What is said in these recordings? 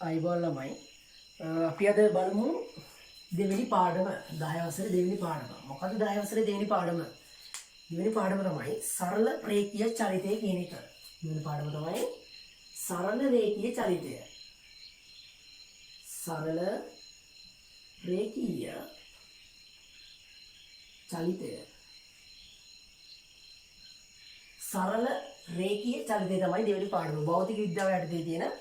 අයිබෝල් ළමයි අපි අද බලමු දෙවෙනි පාඩම 10 වසරේ දෙවෙනි පාඩම. මොකද 10 වසරේ දෙවෙනි පාඩම? දෙවෙනි පාඩම තමයි සරල රේඛීය චලිතය කියන එක. දෙවෙනි පාඩම තමයි සරල රේඛීය චලිතය. සරල රේඛීය චලිතය. සරල රේඛීය චලිතය තමයි දෙවෙනි පාඩම. භෞතික විද්‍යාව යටතේ තියෙන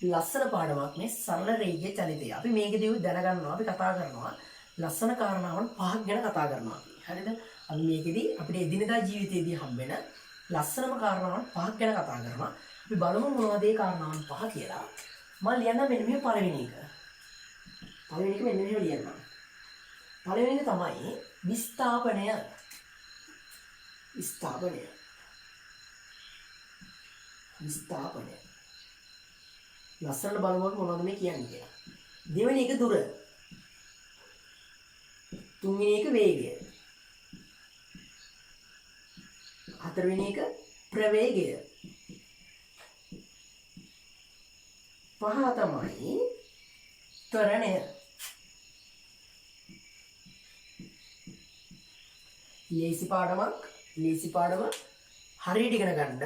ලස්සන පාඩමක් මේ සරල රේඛීය චලිතය. අපි මේකදී දැනගන්නවා අපි කතා කරනවා ලස්සන කාරණාවන් පහක් ගැන කතා කරනවා. හරිද? අපි මේකදී අපිට එදිනෙදා ජීවිතයේදී හම්බෙන ලස්සනම කාරණාවන් පහක් ගැන කතා කරනවා. අපි බලමු මොනවද ඒ කාරණාවන් පහ කියලා. මම ලියන්න මෙන්න මේ පළවෙනි එක. පළවෙනි එක මෙන්න මෙහෙම ලියන්න. පළවෙනි එක තමයි විස්ථාපනය. විස්ථාපනය. විස්ථාපනය. ලස්සනට බලමුත් මොනවද මේ කියන්නේ කියලා. දෙවෙනි එක දුර. තුන්වෙනි එක වේගය. හතරවෙනි එක ප්‍රවේගය. පහ තමයි ත්වරණය. ලේසි පාඩමක් හරියට ඉගෙන ගන්න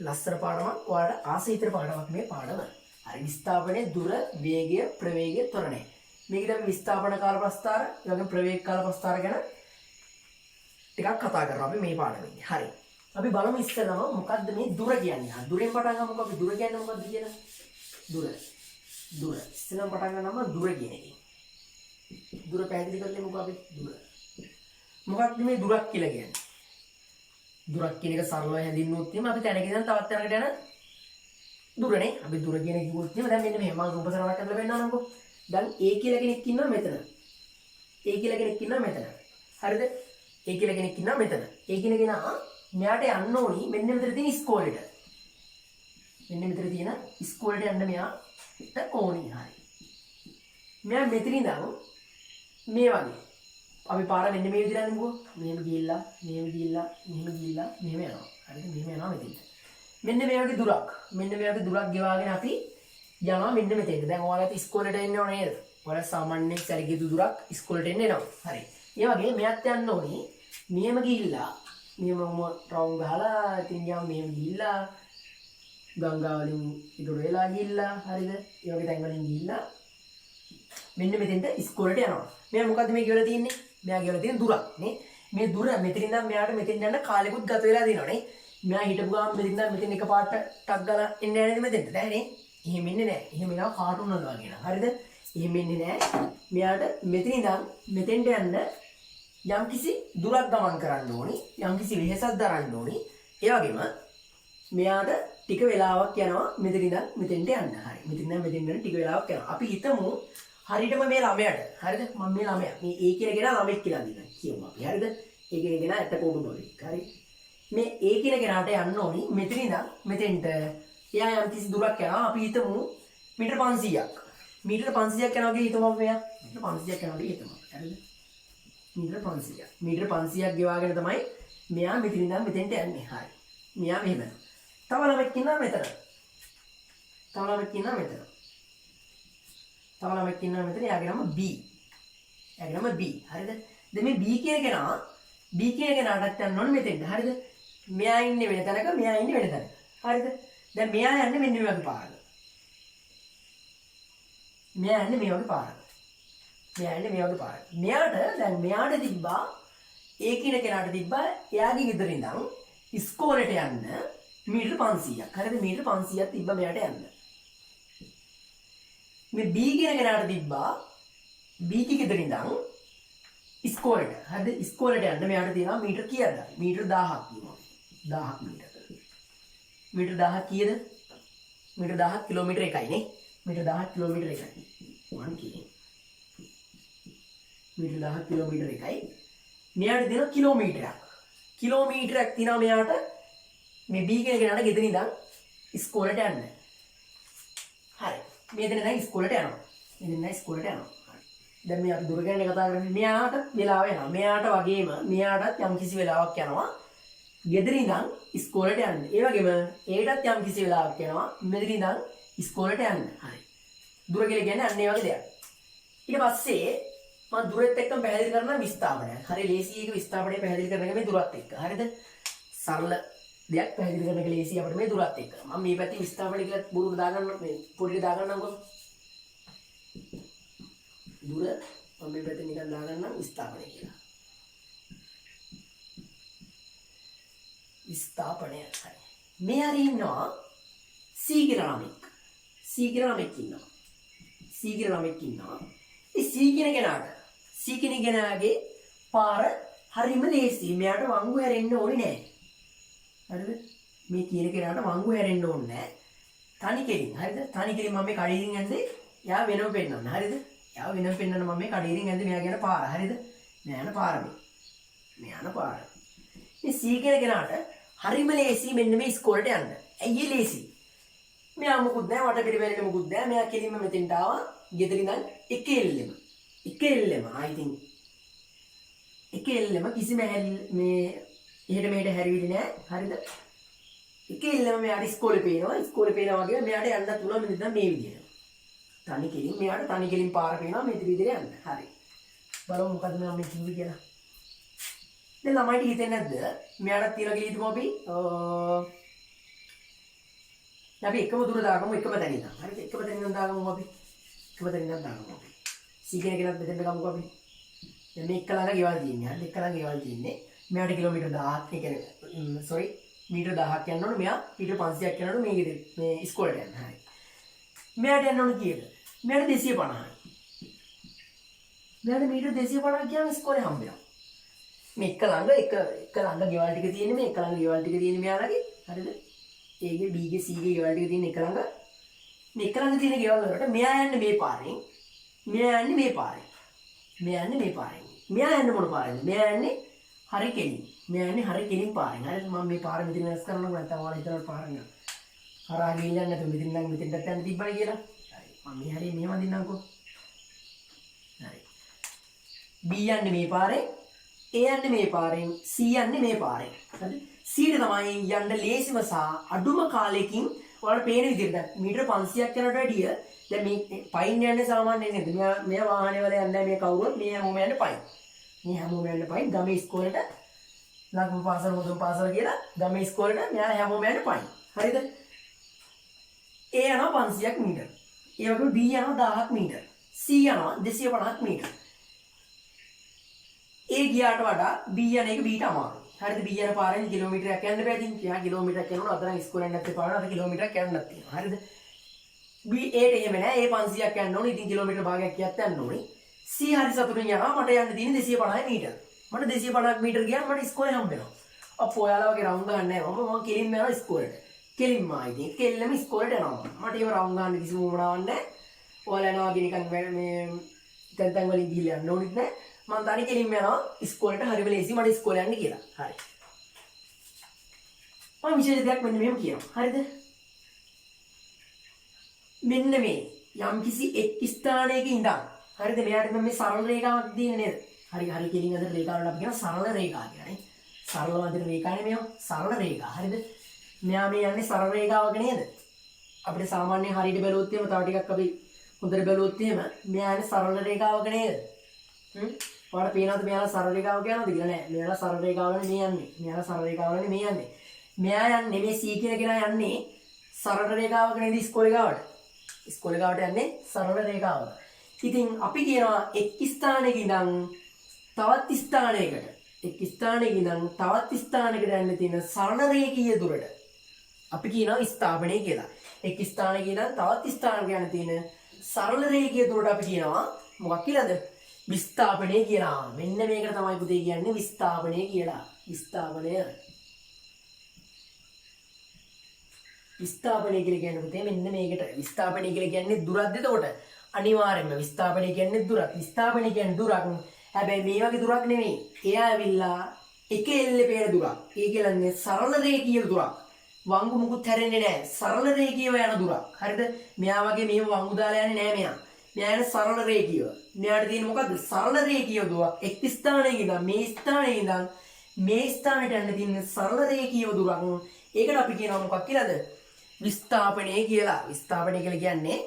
ලස්සන පාඩමක් ඔයාලට ආසයිතර පාඩමක් මේ පාඩම. හරි විස්ථාපනය දුර වේගය ප්‍රවේගය ත්වරණය. මේකට අපි විස්ථාපන කාල ප්‍රස්ථාර ඒ වගේම ප්‍රවේග කාල ප්‍රස්ථාර ගැන ටිකක් කතා කරනවා අපි මේ පාඩමේදී. හරි. අපි බලමු ඉස්සෙල්ලාම මොකද්ද මේ දුර කියන්නේ. දුරෙන් පටන් ගමුකෝ අපි දුර කියන්නේ මොකද්ද කියලා. දුර. ඉස්සෙල්ලාම පටන් ගන්නම දුර කියන එකෙන්. දුර පැහැදිලි කරගන්නමුකෝ අපි දුර. මොකක්ද මේ දුරක් කියලා කියන්නේ? දුරක් කියන එක සරලව හැඳින්වුවොත් එහෙනම් අපි තැනක ඉඳන් තවත් තැනකට යන දුරනේ. අපි දුර කියන එක කිව්වොත් එහෙනම් දැන් මෙන්න මෙහෙම මම රූප සරණක් අදලා පෙන්නනම්කෝ. දැන් A කියලා කෙනෙක් ඉන්නවා මෙතන. A කියලා කෙනෙක් ඉන්නවා මෙතන. හරිද? A කියලා කෙනෙක් ඉන්නවා මෙතන. A කියන කෙනා මෙයාට යන්න ඕනි මෙන්න මෙතන තියෙන ඉස්කෝලේට. මෙන්න මෙතන තියෙන ඉස්කෝලේට යන්න මෙයාට ඕනි. හරි. මෙයා මෙතන ඉඳන් මේ වගේ අපි පාර මෙන්න මේ විදිහට යන්නකෝ. මෙහෙම ගිහිල්ලා මෙහෙම යනවා. හරිද? මෙහෙම යනවා මෙතෙන්ට. මෙන්න මේ වගේ දුරක්. මෙන්න මේ වගේ දුරක් ගෙවාගෙන අපි යනවා මෙන්න මෙතෙන්ට. දැන් ඔයාලට ඉස්කෝලේට එන්න ඕනේ නේද? ඔයාලා සාමාන්‍යයෙන් සැරගියදු දුරක් ඉස්කෝලේට එන්න එනවා. හරි. ඒ වගේ මෙයත් යන්න ඕනේ. මෙහෙම ගිහිල්ලා මෙහෙම රවුම් ගහලා ඉතින් යම් මෙහෙම ගිහිල්ලා ගංගා වලින් ඉතුරු වෙලා ගිහිල්ලා හරිද? ඒ වගේ තැන් වලින් ගිහිල්ලා මෙන්න මෙතෙන්ට ඉස්කෝලේට යනවා. මෙයා මොකද්ද මේ කියලා තියෙන්නේ? මෙයා කියලා තියෙන දුරක් නේ. මේ දුර මෙතනින් ඉඳන් මෙයාට මෙතෙන් යන්න කාලෙකුත් ගත වෙලා තියෙනවා නේ. මෙයා හිටපු ගාම මෙතනින් ඉඳන් මෙතෙන් එකපාරට ටක් ගාලා එන්න යන්නේ මෙතෙන්ට. දැන් නේ. එහෙම ඉන්නේ නැහැ. එහෙම එනවා කාටුන් වල වගේ නා. හරිද? එහෙම ඉන්නේ නැහැ. මෙයාට මෙතන ඉඳන් මෙතෙන්ට යන්න යම්කිසි දුරක් ගමන් කරන්න ඕනි. යම්කිසි වෙහෙසක් දරන්න ඕනි. ඒ වගේම මෙයාට ටික වෙලාවක් යනවා මෙතන ඉඳන් මෙතෙන්ට යන්න. හරි. මෙතන ඉඳන් මෙතෙන්ට යන ටික වෙලාවක් යනවා. අපි හිතමු හරියටම මේ ළමයාට හරිද? මම මේ ළමයා මේ A කියන කෙනා ළමෙක් කියලා දිනවා කියමු අපි. හරිද? A කියන කෙනා ඇට කොඹුනෝලි. හරි. මේ A කියන කෙනාට යන්න ඕනි මෙතන ඉඳන් මෙතෙන්ට. එයා යම් කිසි දුරක් යනවා. අපි හිතමු මීටර 500ක්. මීටර 500ක් යනවා කියලා හිතමු අපි. මීටර 500ක් යනවා කියලා හිතමු. හරිද? මීටර 500ක්. මීටර 500ක් ගෙවාගෙන තමයි මෙයා මෙතන ඉඳන් මෙතෙන්ට යන්නේ. හරි. මෙයා මෙහෙම. තව ළමෙක් ඉන්නවා මෙතන. තව ළමෙක් ඉන්නවා මෙතන. එයාගේ නම B. හරිද? දැන් මේ B කියන කෙනාටත් යන්න ඕනේ මෙතෙන්ට. හරිද? මෙයා ඉන්නේ වෙන තැනක, මෙයා ඉන්නේ වෙන තැනක. හරිද? දැන් මෙයා යන්නේ මෙන්න මේ වගේ පාරක. මෙයාට මෙයාට තිබ්බා A කියන කෙනාට තිබ්බා එයාගේ ගෙදර ඉඳන් ඉස්කෝලේට යන්න මීටර 500ක්. හරිද? මීටර 500ක් තිබ්බා මෙයාට යන්න. මේ B කියන කෙනාට තිබ්බා B ගේ ගෙදර ඉඳන් ඉස්කෝලේට. හරිද? ඉස්කෝලේට යන්න මෙයාට තියෙනවා මීටර කීයද? මීටර 1000ක් තියෙනවා. 1000ක් මීටර. මීටර 1000ක් කීයද? මීටර 1000ක් කිලෝමීටර එකයි නේ. මීටර 1000ක් කිලෝමීටර එකයි. 1 km. මීටර 1000ක් කිලෝමීටර එකයි. මෙයාට දෙන කිලෝමීටරයක්. කිලෝමීටරයක් තියෙනවා මෙයාට මේ B කියන කෙනාට ගෙදර ඉඳන් ඉස්කෝලේට යන්න. හරි. මෙතන දැන් ඉස්කෝලේට යනවා. හරි. දැන් මේ අපි දුර ගැන කතා කරන්නේ. මෙයාට වෙලාව යනවා. මෙයාට වගේම මෙයාටත් යම්කිසි වෙලාවක් යනවා. ගෙදර ඉඳන් ඉස්කෝලේට යන්න. ඒ වගේම ඒටත් යම්කිසි වෙලාවක් යනවා. මෙතන ඉඳන් ඉස්කෝලේට යන්න. හරි. දුර කියලා කියන්නේ අන්න ඒ වගේ දෙයක්. ඊට පස්සේ මම දුරෙත් එක්කම පැහැදිලි කරනවා විස්ථාපනය. හරි ලේසි එක විස්ථාපනය පැහැදිලි කරන එක මේ දුරත් එක්ක. හරිද? සරල දෙයක් පැහැදිලි කරන එක ලේසි අපිට මේ දුරත් එක්ක. මම මේ පැත්තේ විස්ථාපනය කියලා බොරුට දාගන්න මේ පොඩියට දාගන්නම්කො. දුර මම මේ පැත්තේ නිකන් දාගන්නම් විස්ථාපනය කියලා. විස්ථාපනය හරි. මේ හරි ඉන්නවා සීග්‍රාමික. සීග්‍රාමික ඉන්නවා. සීග්‍රාමික ඉන්නවා. ඒ සී කියන කෙනාගේ පාර හරිම ලේසි. මෙයාට වංගු හැරෙන්න ඕනේ නැහැ. හරිද? මේ කියන කෙනාට වංගු හැරෙන්න ඕනේ නැහැ. තනි කෙලින්. හරිද? තනි කෙලින් මම මේ කඩේකින් ඇද්දේ යා වෙනව පෙන්නන්න. හරිද? යා වෙනව පෙන්නන්න මම මේ කඩේකින් ඇද්දේ මෙයා කියන පාර. හරිද? මෙයා යන පාර මේ. මෙයා යන පාර. මේ සී කියන කෙනාට හරිම ලේසි මෙන්න මේ ඉස්කෝලේට යන්න. ඇයි ලේසි? මෙයා මොකුත් නැහැ වට පිළිවෙලෙ මොකුත් නැහැ. මෙයා කෙලින්ම මෙතෙන්ට ආවා. ගෙදර ඉඳන් එක එල්ලෙම. I think එක එල්ලෙම කිසිම මේ එහෙට මෙහෙට හැරිවිලි නැහැ. හරිද? එක එල්ලෙම මෙයාට ඉස්කෝලේ පේනවා. ඉස්කෝලේ පේනවා වගේ මෙයාට යන්න පුළුවන් මෙතන මේ විදියට. තනි කෙලින් මෙයාට තනි කෙලින් පාර පේනවා මේ විදියට යන්න. හරි. බලමු මොකද මම මේ කිව්වේ කියලා. දැන් ළමයිට හිතෙන්නේ නැද්ද? මෙයාට තියලා ගිහින් හිටමු අපි. අපි එකම දුර දාගමු එකම තැනින් ඉඳන්. හරිද? එකම තැනින් ඉඳන් දාගමු අපි. එකම තැනින් ඉඳන් දාගමු අපි. සී කෙනෙක් මෙතෙන්ට ගමුකෝ අපි. දැන් මේ එක ළඟ ගෙවල් තියෙන්නේ. හරිද? එක ළඟ ගෙවල් තියෙන්නේ. මෙයාට කිලෝමීටර් 1000ක් ඒ කියන්නේ සෝරි මීටර් 1000ක් යන්න ඕනේ. මෙයා මීටර් 500ක් යන්න ඕනේ මේ ඉස්කෝලේට යන්න. හරි. මෙයාට යන්න ඕනේ කීයද? මෙයාට 250යි. මෙයාට මීටර් 250ක් ගියාම ඉස්කෝලේ හම්බ වෙනවා. මේ එක ළඟ ගෙවල් ටික තියෙන්නේ මේ එක ළඟ ගෙවල් ටික තියෙන්නේ මෙයාලගේ. හරිද? ඒගේ B ගේ C ගේ ගෙවල් ටික තියෙන එක ළඟ මේ එක ළඟ තියෙන ගෙවල් වලට මෙයා යන්නේ මේ පාරෙන්. මෙයා යන්නේ මේ පාරෙන්. මෙයා යන්නේ මේ පාරෙන්. මෙයා යන්නේ මොන පාරෙන්ද? මෙයා යන්නේ හරි කෙලින්. මෙයා යන්නේ හරි කෙලින් පාරෙන්. හරිද? මම මේ පාර මෙතන වෙනස් කරනවා නැත්නම් ඔයාලා හිතනවා පාර නෑ. හරහා ගිහින් නැත්නම් මෙතන නම් මෙතෙන්ට යන්න තිබ්බයි කියලා. හරි. මම මේ හරිය මෙහෙම අඳින්නම්කෝ. හරි. B යන්නේ මේ පාරෙන්. A යන්නේ මේ පාරෙන්. C යන්නේ මේ පාරෙන්. හරිද? C ට තමයි යන්න ලේසිම සහ අඩුම කාලෙකින් ඔයාලට පේන විදිහට දැන් මීටර 500ක් යනට වැඩිය දැන් මේ පයින් යන්නේ සාමාන්‍යයෙන් නේද? මෙයා වාහනේ වල යන්නේ මේ කවුරුත් මේ හැමෝම යන්නේ පයින්. මේ හැමෝම යන්නේ පයින් ගමේ ඉස්කෝලේට ලඟම පාසල මුදුන් පාසල කියලා ගමේ ඉස්කෝලේට මෙයා හැමෝම යන්නේ පයින්. හරිද? A යනවා 500ක් මීටර. ඒ වගේම B යනවා 1000ක් මීටර. C යනවා 250ක් මීටර. A ගියාට වඩා B යන එක B ට අමාරුයි. හරිද? B යන පාරෙන් කිලෝමීටරයක් යන්න බෑ. ඉතින් එයා කිලෝමීටරයක් යනකොට අද නම් ඉස්කෝලේ යන්න නැත්තේ පාරට අද කිලෝමීටරයක් යන්නත් තියෙනවා. හරිද? B A ට එහෙම නෑ. A 500ක් යන්න ඕනේ. ඉතින් කිලෝමීටර භාගයක් කියත් යන්න ඕනේ. C හරි සතුටින් යනවා. මට යන්න තියෙන්නේ 250 මීටර. මට 250ක් මීටර ගියාම මට ඉස්කෝලේ හම්බ වෙනවා. අපෝ ඔයාලා වගේ රවුම් ගන්න නෑ. මම කෙලින්ම යනවා ඉස්කෝලේට. කෙලින්ම ආයිදී කෙල්ලම ඉස්කෝලේට යනවා. මට ඒව රවුම් ගන්න කිසිම උවමනාවක් නෑ. ඔයාලා යනවා වගේ නිකන් මේ තැන් වලින් ගිහිල්ලා යන්න ඕනෙත් නෑ. මම තනි කෙලින්ම යනවා ඉස්කෝලේට හරිම ලේසි මට ඉස්කෝලේ යන්න කියලා. හරි. මම විශේෂ දෙයක් මෙන්න මෙහෙම කියනවා. හරිද? මෙන්න මේ යම්කිසි එක් ස්ථානයක ඉඳන් හරිද? මෙයාට මම මේ සරල රේඛාවක් දෙන්නේ නේද? හරි කෙලින් අතර රේඛාවල අපි කියන සරල රේඛා කියන්නේ. සරල වදින රේඛානේ මේවා සරල රේඛා. හරිද? මෙයා මේ යන්නේ සරල රේඛාවක නේද? අපිට සාමාන්‍යයෙන් හරියට බැලුවොත් එහෙම තව ටිකක් අපි හොඳට බැලුවොත් එහෙම මෙයා යන්නේ සරල රේඛාවක නේද? ඔයාලට පේනවද මෙයාලා සරල රේඛාවක යනවද කියලා? නෑ. මෙයාලා සරල රේඛාවලනේ මේ යන්නේ. මෙයාලා සරල රේඛාවලනේ මේ යන්නේ. මෙයා යන්නේ මේ C කියන කෙනා යන්නේ සරල රේඛාවක නේද ඉස්කෝලේ ගාවට. ඉස්කෝලේ ගාවට යන්නේ සරල රේඛාවක. ඉතින් අපි කියනවා එක් ස්ථානයක ඉඳන් තවත් ස්ථානයකට යන්න තියෙන සරල රේඛීය දුරට අපි කියනවා ස්ථාපනය කියලා. එක් ස්ථානයක ඉඳන් තවත් ස්ථානයකට යන්න තියෙන සරල රේඛීය දුරට අපි කියනවා මොකක් කියලාද? විස්ථාපනය කියලා. මෙන්න මේකට තමයි පුතේ කියන්නේ විස්ථාපනය කියලා. විස්ථාපනය කියලා කියන්නේ පුතේ මෙන්න මේකට. විස්ථාපනය කියලා කියන්නේ දුරක්ද එතකොට? අනිවාර්යයෙන්ම විස්ථාපනය කියන්නේ දුරක්. විස්ථාපනය කියන්නේ දුරක්. හැබැයි මේ වගේ දුරක් නෙමෙයි. එයා ඇවිල්ලා එක එල්ලේ පේන දුරක්. ඒ කියන්නේ සරල රේඛීය දුරක්. වංගු මුකුත් හැරෙන්නේ නැහැ. සරල රේඛීයව යන දුරක්. හරිද? මෙයා වගේ මේව වංගු දාලා යන්නේ නැහැ මෙයා. මෙයා යන සරල රේඛීයව. මෙයාට තියෙන මොකද්ද? සරල රේඛීය දුරක්. එක් ස්ථානයක ඉඳන් මේ ස්ථානයේ ඉඳන් මේ ස්ථානයට යන්න තියෙන සරල රේඛීය දුරක්. ඒකට අපි කියනවා මොකක් කියලාද? විස්ථාපනය කියලා. විස්ථාපනය කියලා කියන්නේ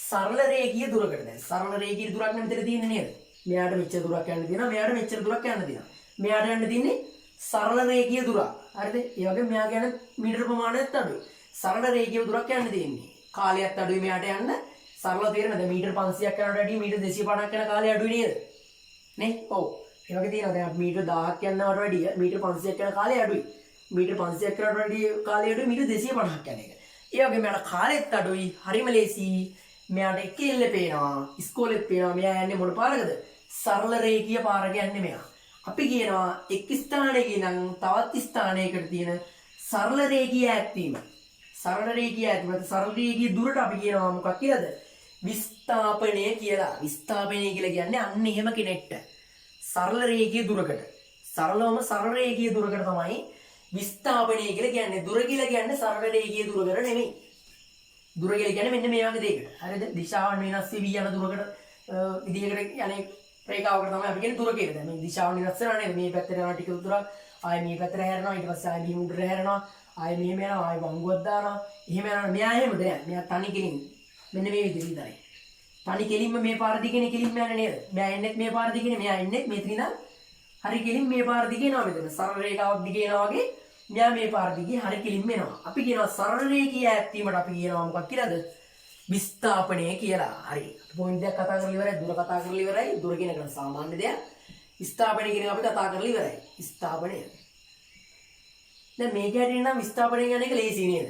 සරල රේඛීය දුරකට. දැන් සරල රේඛීය දුරක් නම් මෙතන තියෙන්නේ නේද? මෙයාට මෙච්චර දුරක් යන්න තියෙනවා. මෙයාට මෙච්චර දුරක් යන්න තියෙනවා. මෙයාට යන්න තියෙන්නේ සරල රේඛීය දුරක්. හරිද? ඒ වගේ මෙයා ගැන මීටර ප්‍රමාණයත් අඩුයි. සරල රේඛීය දුරක් යන්න තියෙන්නේ. කාලයත් අඩුයි මෙයාට යන්න. සරල තේරෙනවද? මීටර 500ක් යනවට වැඩිය මීටර 250ක් යන කාලය අඩුයි නේද? නේ? ඔව්. ඒ වගේ තියෙනවා. දැන් මීටර 1000ක් යනවට වැඩිය මීටර 500ක් යන කාලය අඩුයි. මීටර 500ක් යනවට වැඩිය කාලය අඩුයි මීටර 250ක් යන එක. ඒ වගේ මෙයාට කාලෙත් අඩුයි. හරිම ලේසි. මෙයාට එකෙල්ල පේනවා. ඉස්කෝලෙත් පේනවා. මෙයා යන්නේ මොන පාරකද? සරල රේඛීය පාරක යන්නේ මෙයා. අපි කියනවා එක් ස්ථානයක ඉඳන් තවත් ස්ථානයකට තියෙන සරල රේඛීය ඈත්වීම. සරල රේඛීය ඈත්වීම සරල රේඛීය දුරට අපි කියනවා මොකක් කියලාද? විස්ථාපනය කියලා. විස්ථාපනය කියලා කියන්නේ අන්න එහෙම කෙනෙක්ට. සරල රේඛීය දුරකට. සරලවම සරල රේඛීය දුරකට තමයි විස්ථාපනය කියලා කියන්නේ. දුර කියලා කියන්නේ සරල රේඛීය දුරකට නෙමෙයි. දුර කියලා කියන්නේ මෙන්න මේ වගේ දෙයකට. හරිද? දිශාවන් වෙනස් වෙවි යන දුරකට විදිහකට යන්නේ රේඛාවකට තමයි අපි කියන්නේ දුර කියලා. දැන් මේ දිශාවන් වෙනස් වෙනවා නේද? මේ පැත්තට යනවා ටික දුරක්, ආයෙ මේ පැත්තට හැරෙනවා, ඊට පස්සේ ආයෙ මේ උඩට හැරෙනවා, ආයෙ මෙහෙම යනවා, ආයෙ වංගුවක් දානවා. එහෙම යනවා. මෙයා එහෙමද නෑ. මෙයා තනි කෙලින්. මෙන්න මේ විදිහට ඉඳලා. තනි කෙලින්ම මේ පාර දිගනේ කෙලින්ම යන්නේ නේද? මෙයා එන්නේ මේ පාර දිගනේ, මෙයා එන්නේ මෙතන ඉඳන් හරි කෙලින් මේ පාර දිගේ යනවා මෙතන. සරල රේඛාවක් දිගේ යනවා වගේ මෙයා මේ පාර දිගේ හරි කෙලින්ම එනවා. අපි කියනවා සරල රේඛීය ඈත්වීමට අපි කියනවා මොකක් කියලාද? විස්ථාපනය කියලා. හරි. පොයින්ට් එකක් කතා කරලා ඉවරයි. දුර කතා කරලා ඉවරයි. දුර කියන එක සාමාන්‍ය දෙයක්. විස්ථාපනය කියන එක අපි කතා කරලා ඉවරයි. විස්ථාපනය. දැන් මේක හැටියට නම් විස්ථාපනය කියන එක ලේසි නේද?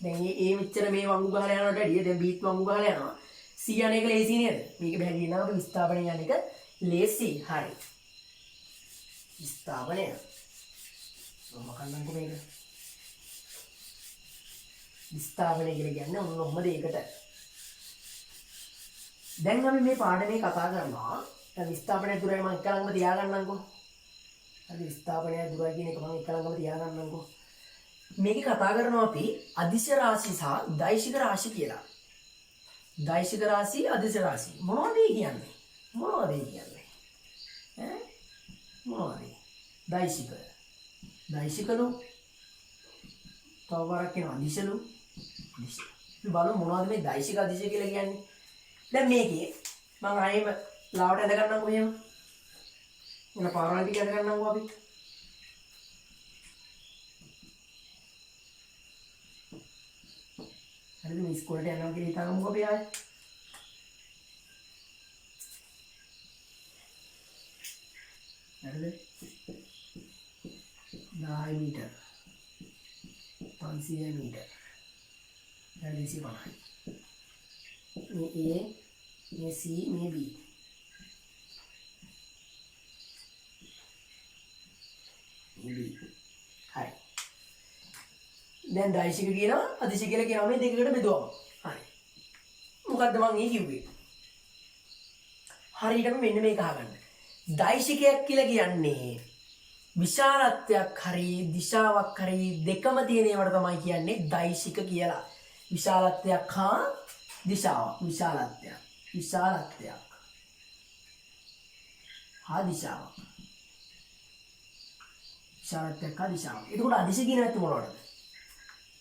දැන් මේ මෙච්චර මේ වංගු ගහලා යනකොට වැඩිය දැන් බීත් වංගු ගහලා යනවා. C යන එක ලේසි නේද? මේක බැහැරිය නම් අපි විස්ථාපනය යන එක ලේසි. හරි. විස්ථාපනය. මොකක්ද මේක? විස්ථාපනය කියලා කියන්නේ ඔන්නෝම දෙයකට. දැන් අපි මේ පාඩමේ කතා කරනවා. දැන් විස්ථාපනයේ දුරයි මම එක ළඟම තියාගන්නම්කෝ. හරි විස්ථාපනයේ දුරයි කියන එක මම එක ළඟම තියාගන්නම්කෝ. මේක කතා කරනවා අපි අදිශ රාශි සහ දෛශික රාශි කියලා. දෛශික රාශි අදිශ රාශි මොනවද කියන්නේ? මොනවද කියන්නේ? ඈ මොනවද? දෛශික. දෛශිකලු තව වරක් කියනවා අදිශලු. අදිශ. අපි බලමු මොනවද මේ දෛශික අදිශ කියලා කියන්නේ. දැන් මේකේ මම ආයෙම ලාවට ඇද ගන්නම්කෝ මෙහෙම. මොන පාරවල් ටික ඇද ගන්නම්කෝ අපි. හරිද මේ ඉස්කෝලේට යනවා කියලා හිතන්නම්කෝ අපි ආයෙ. හරිද? 10 මීටර 500 මීටර හරි 250. මේ A මේ C මේ B. මේ B. හරි. දැන් දෛශික කියනවා අදිශ කියලා කියනවා මේ දෙකකට බෙදුවම. හරි. මොකද්ද මම ඊ කිව්වේ? හරියටම මෙන්න මේක අහගන්න. දෛශිකයක් කියලා කියන්නේ විශාලත්වයක් හරි දිශාවක් හරි දෙකම තියෙන ඒවට තමයි කියන්නේ දෛශික කියලා. විශාලත්වයක් හා දිශාවක්. විශාලත්වයක්. විශාලත්වයක් හා දිශාවක්. විශාලත්වයක් හා දිශාවක්. එතකොට අදිශ කියන ඇත්ත මොනවද?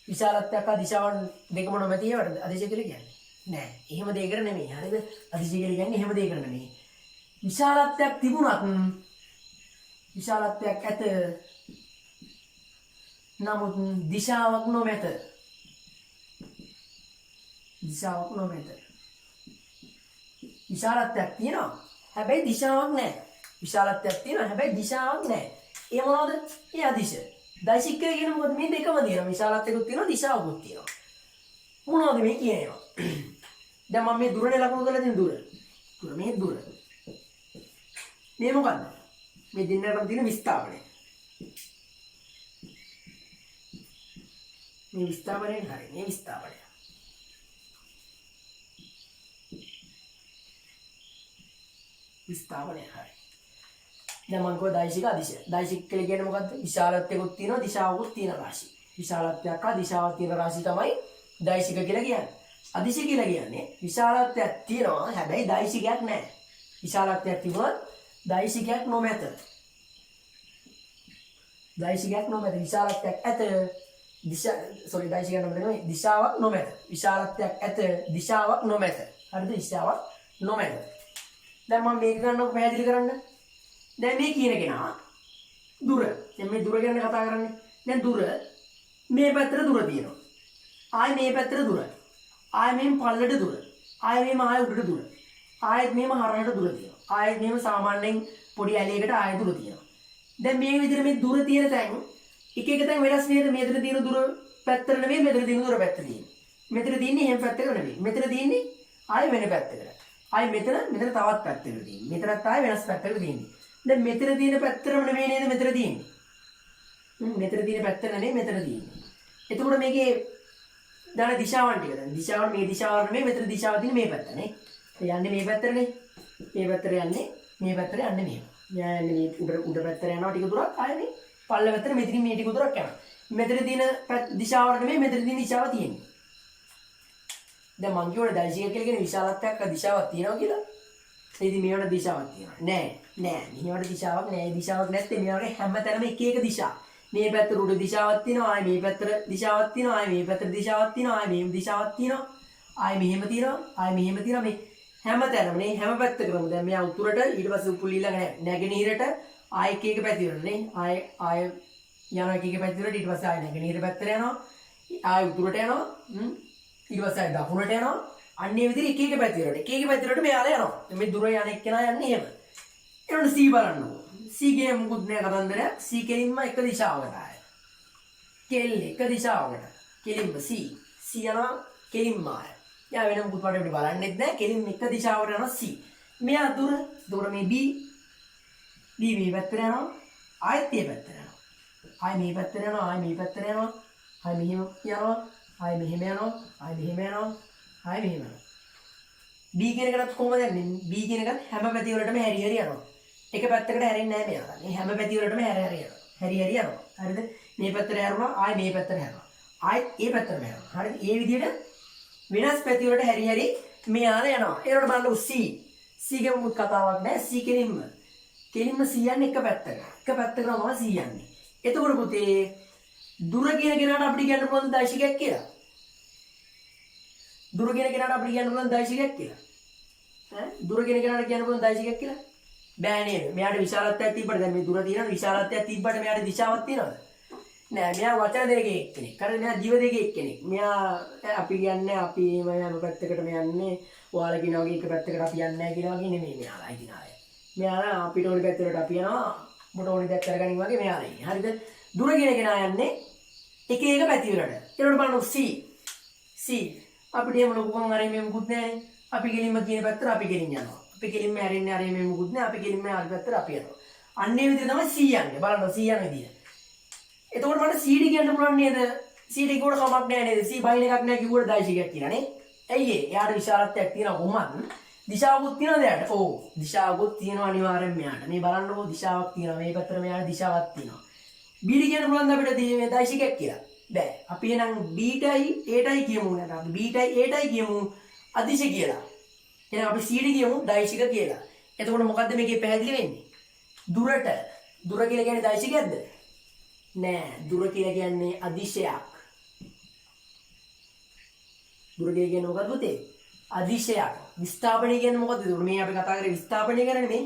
විශාලත්වයක් හා දිශාවන් දෙකම නොමැති ඒවට අදිශ කියලා කියන්නේ. නෑ. එහෙම දෙයකට නෙමෙයි. හරිද? අදිශ කියලා කියන්නේ එහෙම දෙයකට නෙමෙයි. විශාලත්වයක් තිබුණත් විශාලත්වයක් ඇත. නමුත් දිශාවක් නොමැත. දිශාවක් නොමැත. විශාලත්වයක් තියෙනවා. හැබැයි දිශාවක් නැහැ. විශාලත්වයක් තියෙනවා. හැබැයි දිශාවක් නැහැ. ඒ මොනවද? ඒ අදිශ. දෛශික කියන මොකද මේ දෙකම තියෙනවා. විශාලත්වයකුත් තියෙනවා දිශාවකුත් තියෙනවා. මොනවද මේ කියනවා? දැන් මම මේ දුරනේ ලකුණු කරලා තියෙන දුර. දුර මේ දුර. මේ මොකද්ද? මේ දෙන්නටම තියෙන විස්ථාපනය. මේ විස්ථාපනය හරි. මේ විස්ථාපනය. විස්ථාපනය හරි. දැන් මම කිව්වා දෛශික අදිශ. දෛශික කියලා කියන්නේ මොකද්ද? විශාලත්වයකුත් තියෙනවා දිශාවකුත් තියෙන රාශි. විශාලත්වයක් හා දිශාවක් තියෙන රාශි තමයි දෛශික කියලා කියන්නේ. අදිශ කියලා කියන්නේ විශාලත්වයක් තියෙනවා හැබැයි දෛශිකයක් නැහැ. විශාලත්වයක් තිබුණත් දෛශිකයක් නොමැත. දෛශිකයක් නොමැත. විශාලත්වයක් ඇත. දෛශිකයක් නොමැත නෙවෙයි දිශාවක් නොමැත. විශාලත්වයක් ඇත දිශාවක් නොමැත. හරිද? දිශාවක් නොමැත. දැන් මම මේක ගන්නකො පැහැදිලි කරන්න. දැන් මේ කියන කෙනා දුර. දැන් මේ දුර ගැන කතා කරන්නේ. දැන් දුර මේ පැත්තට දුර තියෙනවා. ආයි මේ පැත්තට දුර. ආයි මෙහෙම පල්ලට දුර. ආයි මෙහෙම ආයි උඩට දුර. ආයෙත් මෙහෙම හරහට දුර තියෙනවා. ආයෙත් මෙහෙම සාමාන්‍යයෙන් පොඩි ඇලයකට ආයෙ දුර තියෙනවා. දැන් මේ විදිහට මේ දුර තියෙන තැන් එක එක තැන් වෙනස් නේද? මෙතන තියෙන දුර පැත්තට නෙවෙයි මෙතන තියෙන දුර පැත්තට තියෙන්නේ. මෙතන තියෙන්නේ එහෙම පැත්තකට නෙවෙයි. මෙතන තියෙන්නේ ආයෙ වෙන පැත්තකට. ආයෙ මෙතන තවත් පැත්තකට තියෙන්නේ. මෙතනත් ආයෙ වෙනස් පැත්තකට තියෙන්නේ. දැන් මෙතන තියෙන පැත්තටම නෙවෙයි නේද මෙතන තියෙන්නේ. මෙතන තියෙන පැත්තට නෙවෙයි මෙතන තියෙන්නේ. එතකොට මේකේ දාන දිශාවන් ටික දැන් දිශාවන් මේ දිශාව නෙවෙයි මෙතන දිශාව තියෙන්නේ මේ පැත්තනේ. යන්නේ මේ පැත්තටනේ. මේ පැත්තට යන්නේ මේ පැත්තට යන්නේ මෙහෙම. මෙයා යන්නේ මේ උඩ පැත්තට යනවා ටික දුරක් ආයෙ මේ පල්ල පැත්තට මෙතනින් මේ ටික දුරක් යනවා. මෙතන තියෙන දිශාවට නෙමෙයි මෙතන තියෙන දිශාව තියෙන්නේ. දැන් මං කියවනේ දෛශික කියලා කියන විශාලත්වයක් දිශාවක් තියෙනවා කියලා. ඉතින් මේවට දිශාවක් තියෙනවා. නෑ. මේවට දිශාවක් නෑ. දිශාවක් නැත්නම් මේවට හැමතැනම එක එක දිශා. මේ පැත්තට උඩ දිශාවක් තියෙනවා. ආයෙ මේ පැත්තට දිශාවක් තියෙනවා. ආයෙ මේ පැත්තට දිශාවක් තියෙනවා. ආයෙ මේ දිශාවක් තියෙනවා. ආයෙ මෙහෙම තියෙනවා. ආයෙ මෙහෙම තියෙනවා. මේ හැමතැනම නේ හැම පැත්තකම දැන් මෙයා උතුරට ඊට පස්සේ උපුල් ඊළඟ නැගෙනහිරට ආයෙ එක එක පැති වලට නේ ආයෙ යනවා එක එක පැති වලට ඊට පස්සේ ආයෙ නැගෙනහිර පැත්තට යනවා ආයෙ උතුරට යනවා ඊට පස්සේ ආයෙ දකුණට යනවා අන්න ඒ විදිහට එක එක පැති වලට මෙයාලා යනවා මේ දුර යන එක්කෙනා යන්නේ එහෙම ඊළඟ C බලන්නකෝ C ගේ මුකුත් නෑ කතන්දරයක් C කෙලින්ම එක දිශාවකට ආයෙ කෙල් එක දිශාවකට කෙලින්ම C යනවා කෙලින්ම ආයෙ යා වෙන මුකුත් වලට අපිට බලන්නෙත් නෑ කෙලින් එක දිශාවට යනවා C මෙයා දුර මේ B මේ පැත්තට යනවා ආයෙත් මේ පැත්තට යනවා ආයෙ මේ පැත්තට යනවා ආයෙ මේ පැත්තට යනවා ආයෙ මෙහෙම යනවා ආයෙ මෙහෙම යනවා ආයෙ මෙහෙම යනවා ආයෙ මෙහෙම යනවා B කියන එකත් කොහොමද යන්නේ B කියන එකත් හැම පැති වලටම හැරි යනවා එක පැත්තකට හැරෙන්නේ නෑ මෙයා මේ හැම පැති වලටම හැරි යනවා හරිද මේ පැත්තට හැරුණා ආයෙ මේ පැත්තට හැරුණා ආයෙත් ඒ පැත්තටම හැරුණා හරිද ඒ විදිහට වෙනස් පැති වලට හැරි මෙයාලා යනවා. ඒකට බලන්න C ගේ මුත් කතාවක් නෑ. C කෙලින්ම C යන්නේ එක පැත්තකට. එක පැත්තකට තමයි C යන්නේ. එතකොට පුතේ දුර කියන කෙනාට අපිට කියන්න පුළුවන් දෛශිකයක් කියලා. දුර කියන කෙනාට අපිට කියන්න පුළුවන් දෛශිකයක් කියලා. දුර කියන කෙනාට කියන්න පුළුවන් දෛශිකයක් කියලා. බෑ නේද? මෙයාට විශාලත්වයක් තිබ්බට දැන් මේ දුර තියෙනවා විශාලත්වයක් තිබ්බට මෙයාට දිශාවක් තියෙනවද? නෑ මෙයා වචන දෙකේ එක්කෙනෙක්. කරන්නේ මෙයා ජීව දෙකේ එක්කෙනෙක්. මෙයා අපි කියන්නේ අපි මේ පැත්තකටම යන්නේ. ඔයාලා කියන වගේ එක පැත්තකට අපි යන්නේ නැහැ කියලා වගේ නෙමෙයි මෙයාලා ඉතින් ආය. මෙයාලා අපිට ඕනි පැත්තකට අපි යනවා. මොකට ඕනි දෙයක් කරගනින් වගේ මෙයාලා ඉන්නේ. හරිද? දුර කියන කෙනා යන්නේ එක එක පැති වලට. ඒකට බලන්න C අපිට එහෙම ලොකුකම් හරි මේ මුකුත් නැහැ. අපි ගෙලින්ම කියන පැත්තට අපි ගෙලින් යනවා. අපි ගෙලින්ම හැරෙන්නේ හරි මේ මුකුත් නැහැ. අපි ගෙලින්ම ආරි පැත්තට අපි යනවා. අන්නේ විදිහට තමයි C යන්නේ. බලන්න C යන විදිහ. එතකොට මට CD කියන්න පුළුවන් නේද? CD කිව්වට කමක් නැහැ නේද? C බයින් එකක් නැහැ කිව්වට දෛශිකයක් කියලා නේ. ඇයි ඒ? එයාට විශාලත්වයක් තියෙනවා කොහොමද? දිශාවකුත් තියෙනවද එයාට? ඔව්. දිශාවකුත් තියෙනවා අනිවාර්යෙන් මෙයාට. මේ බලන්නකෝ දිශාවක් තියෙනවා. මේ පැත්තට මෙයාට දිශාවක් තියෙනවා. B කියන්න පුළුවන්ද අපිට මේ දෛශිකයක් කියලා? බෑ. අපි එහෙනම් B ටයි A ටයි කියමු නේද? අපි B ටයි A ටයි කියමු අදිශ කියලා. එහෙනම් අපි CD කියමු දෛශික කියලා. එතකොට මොකද්ද මේකේ පැහැදිලි වෙන්නේ? දුර කියලා කියන්නේ දෛශිකයක්ද? නෑ දුර කියලා කියන්නේ අදිශයක්. දුර කියන්නේ මොකක්ද පුතේ? අදිශයක්. විස්ථාපනය කියන්නේ මොකද්ද? මේ අපි කතා කරේ විස්ථාපනය ගැන නෙමෙයි.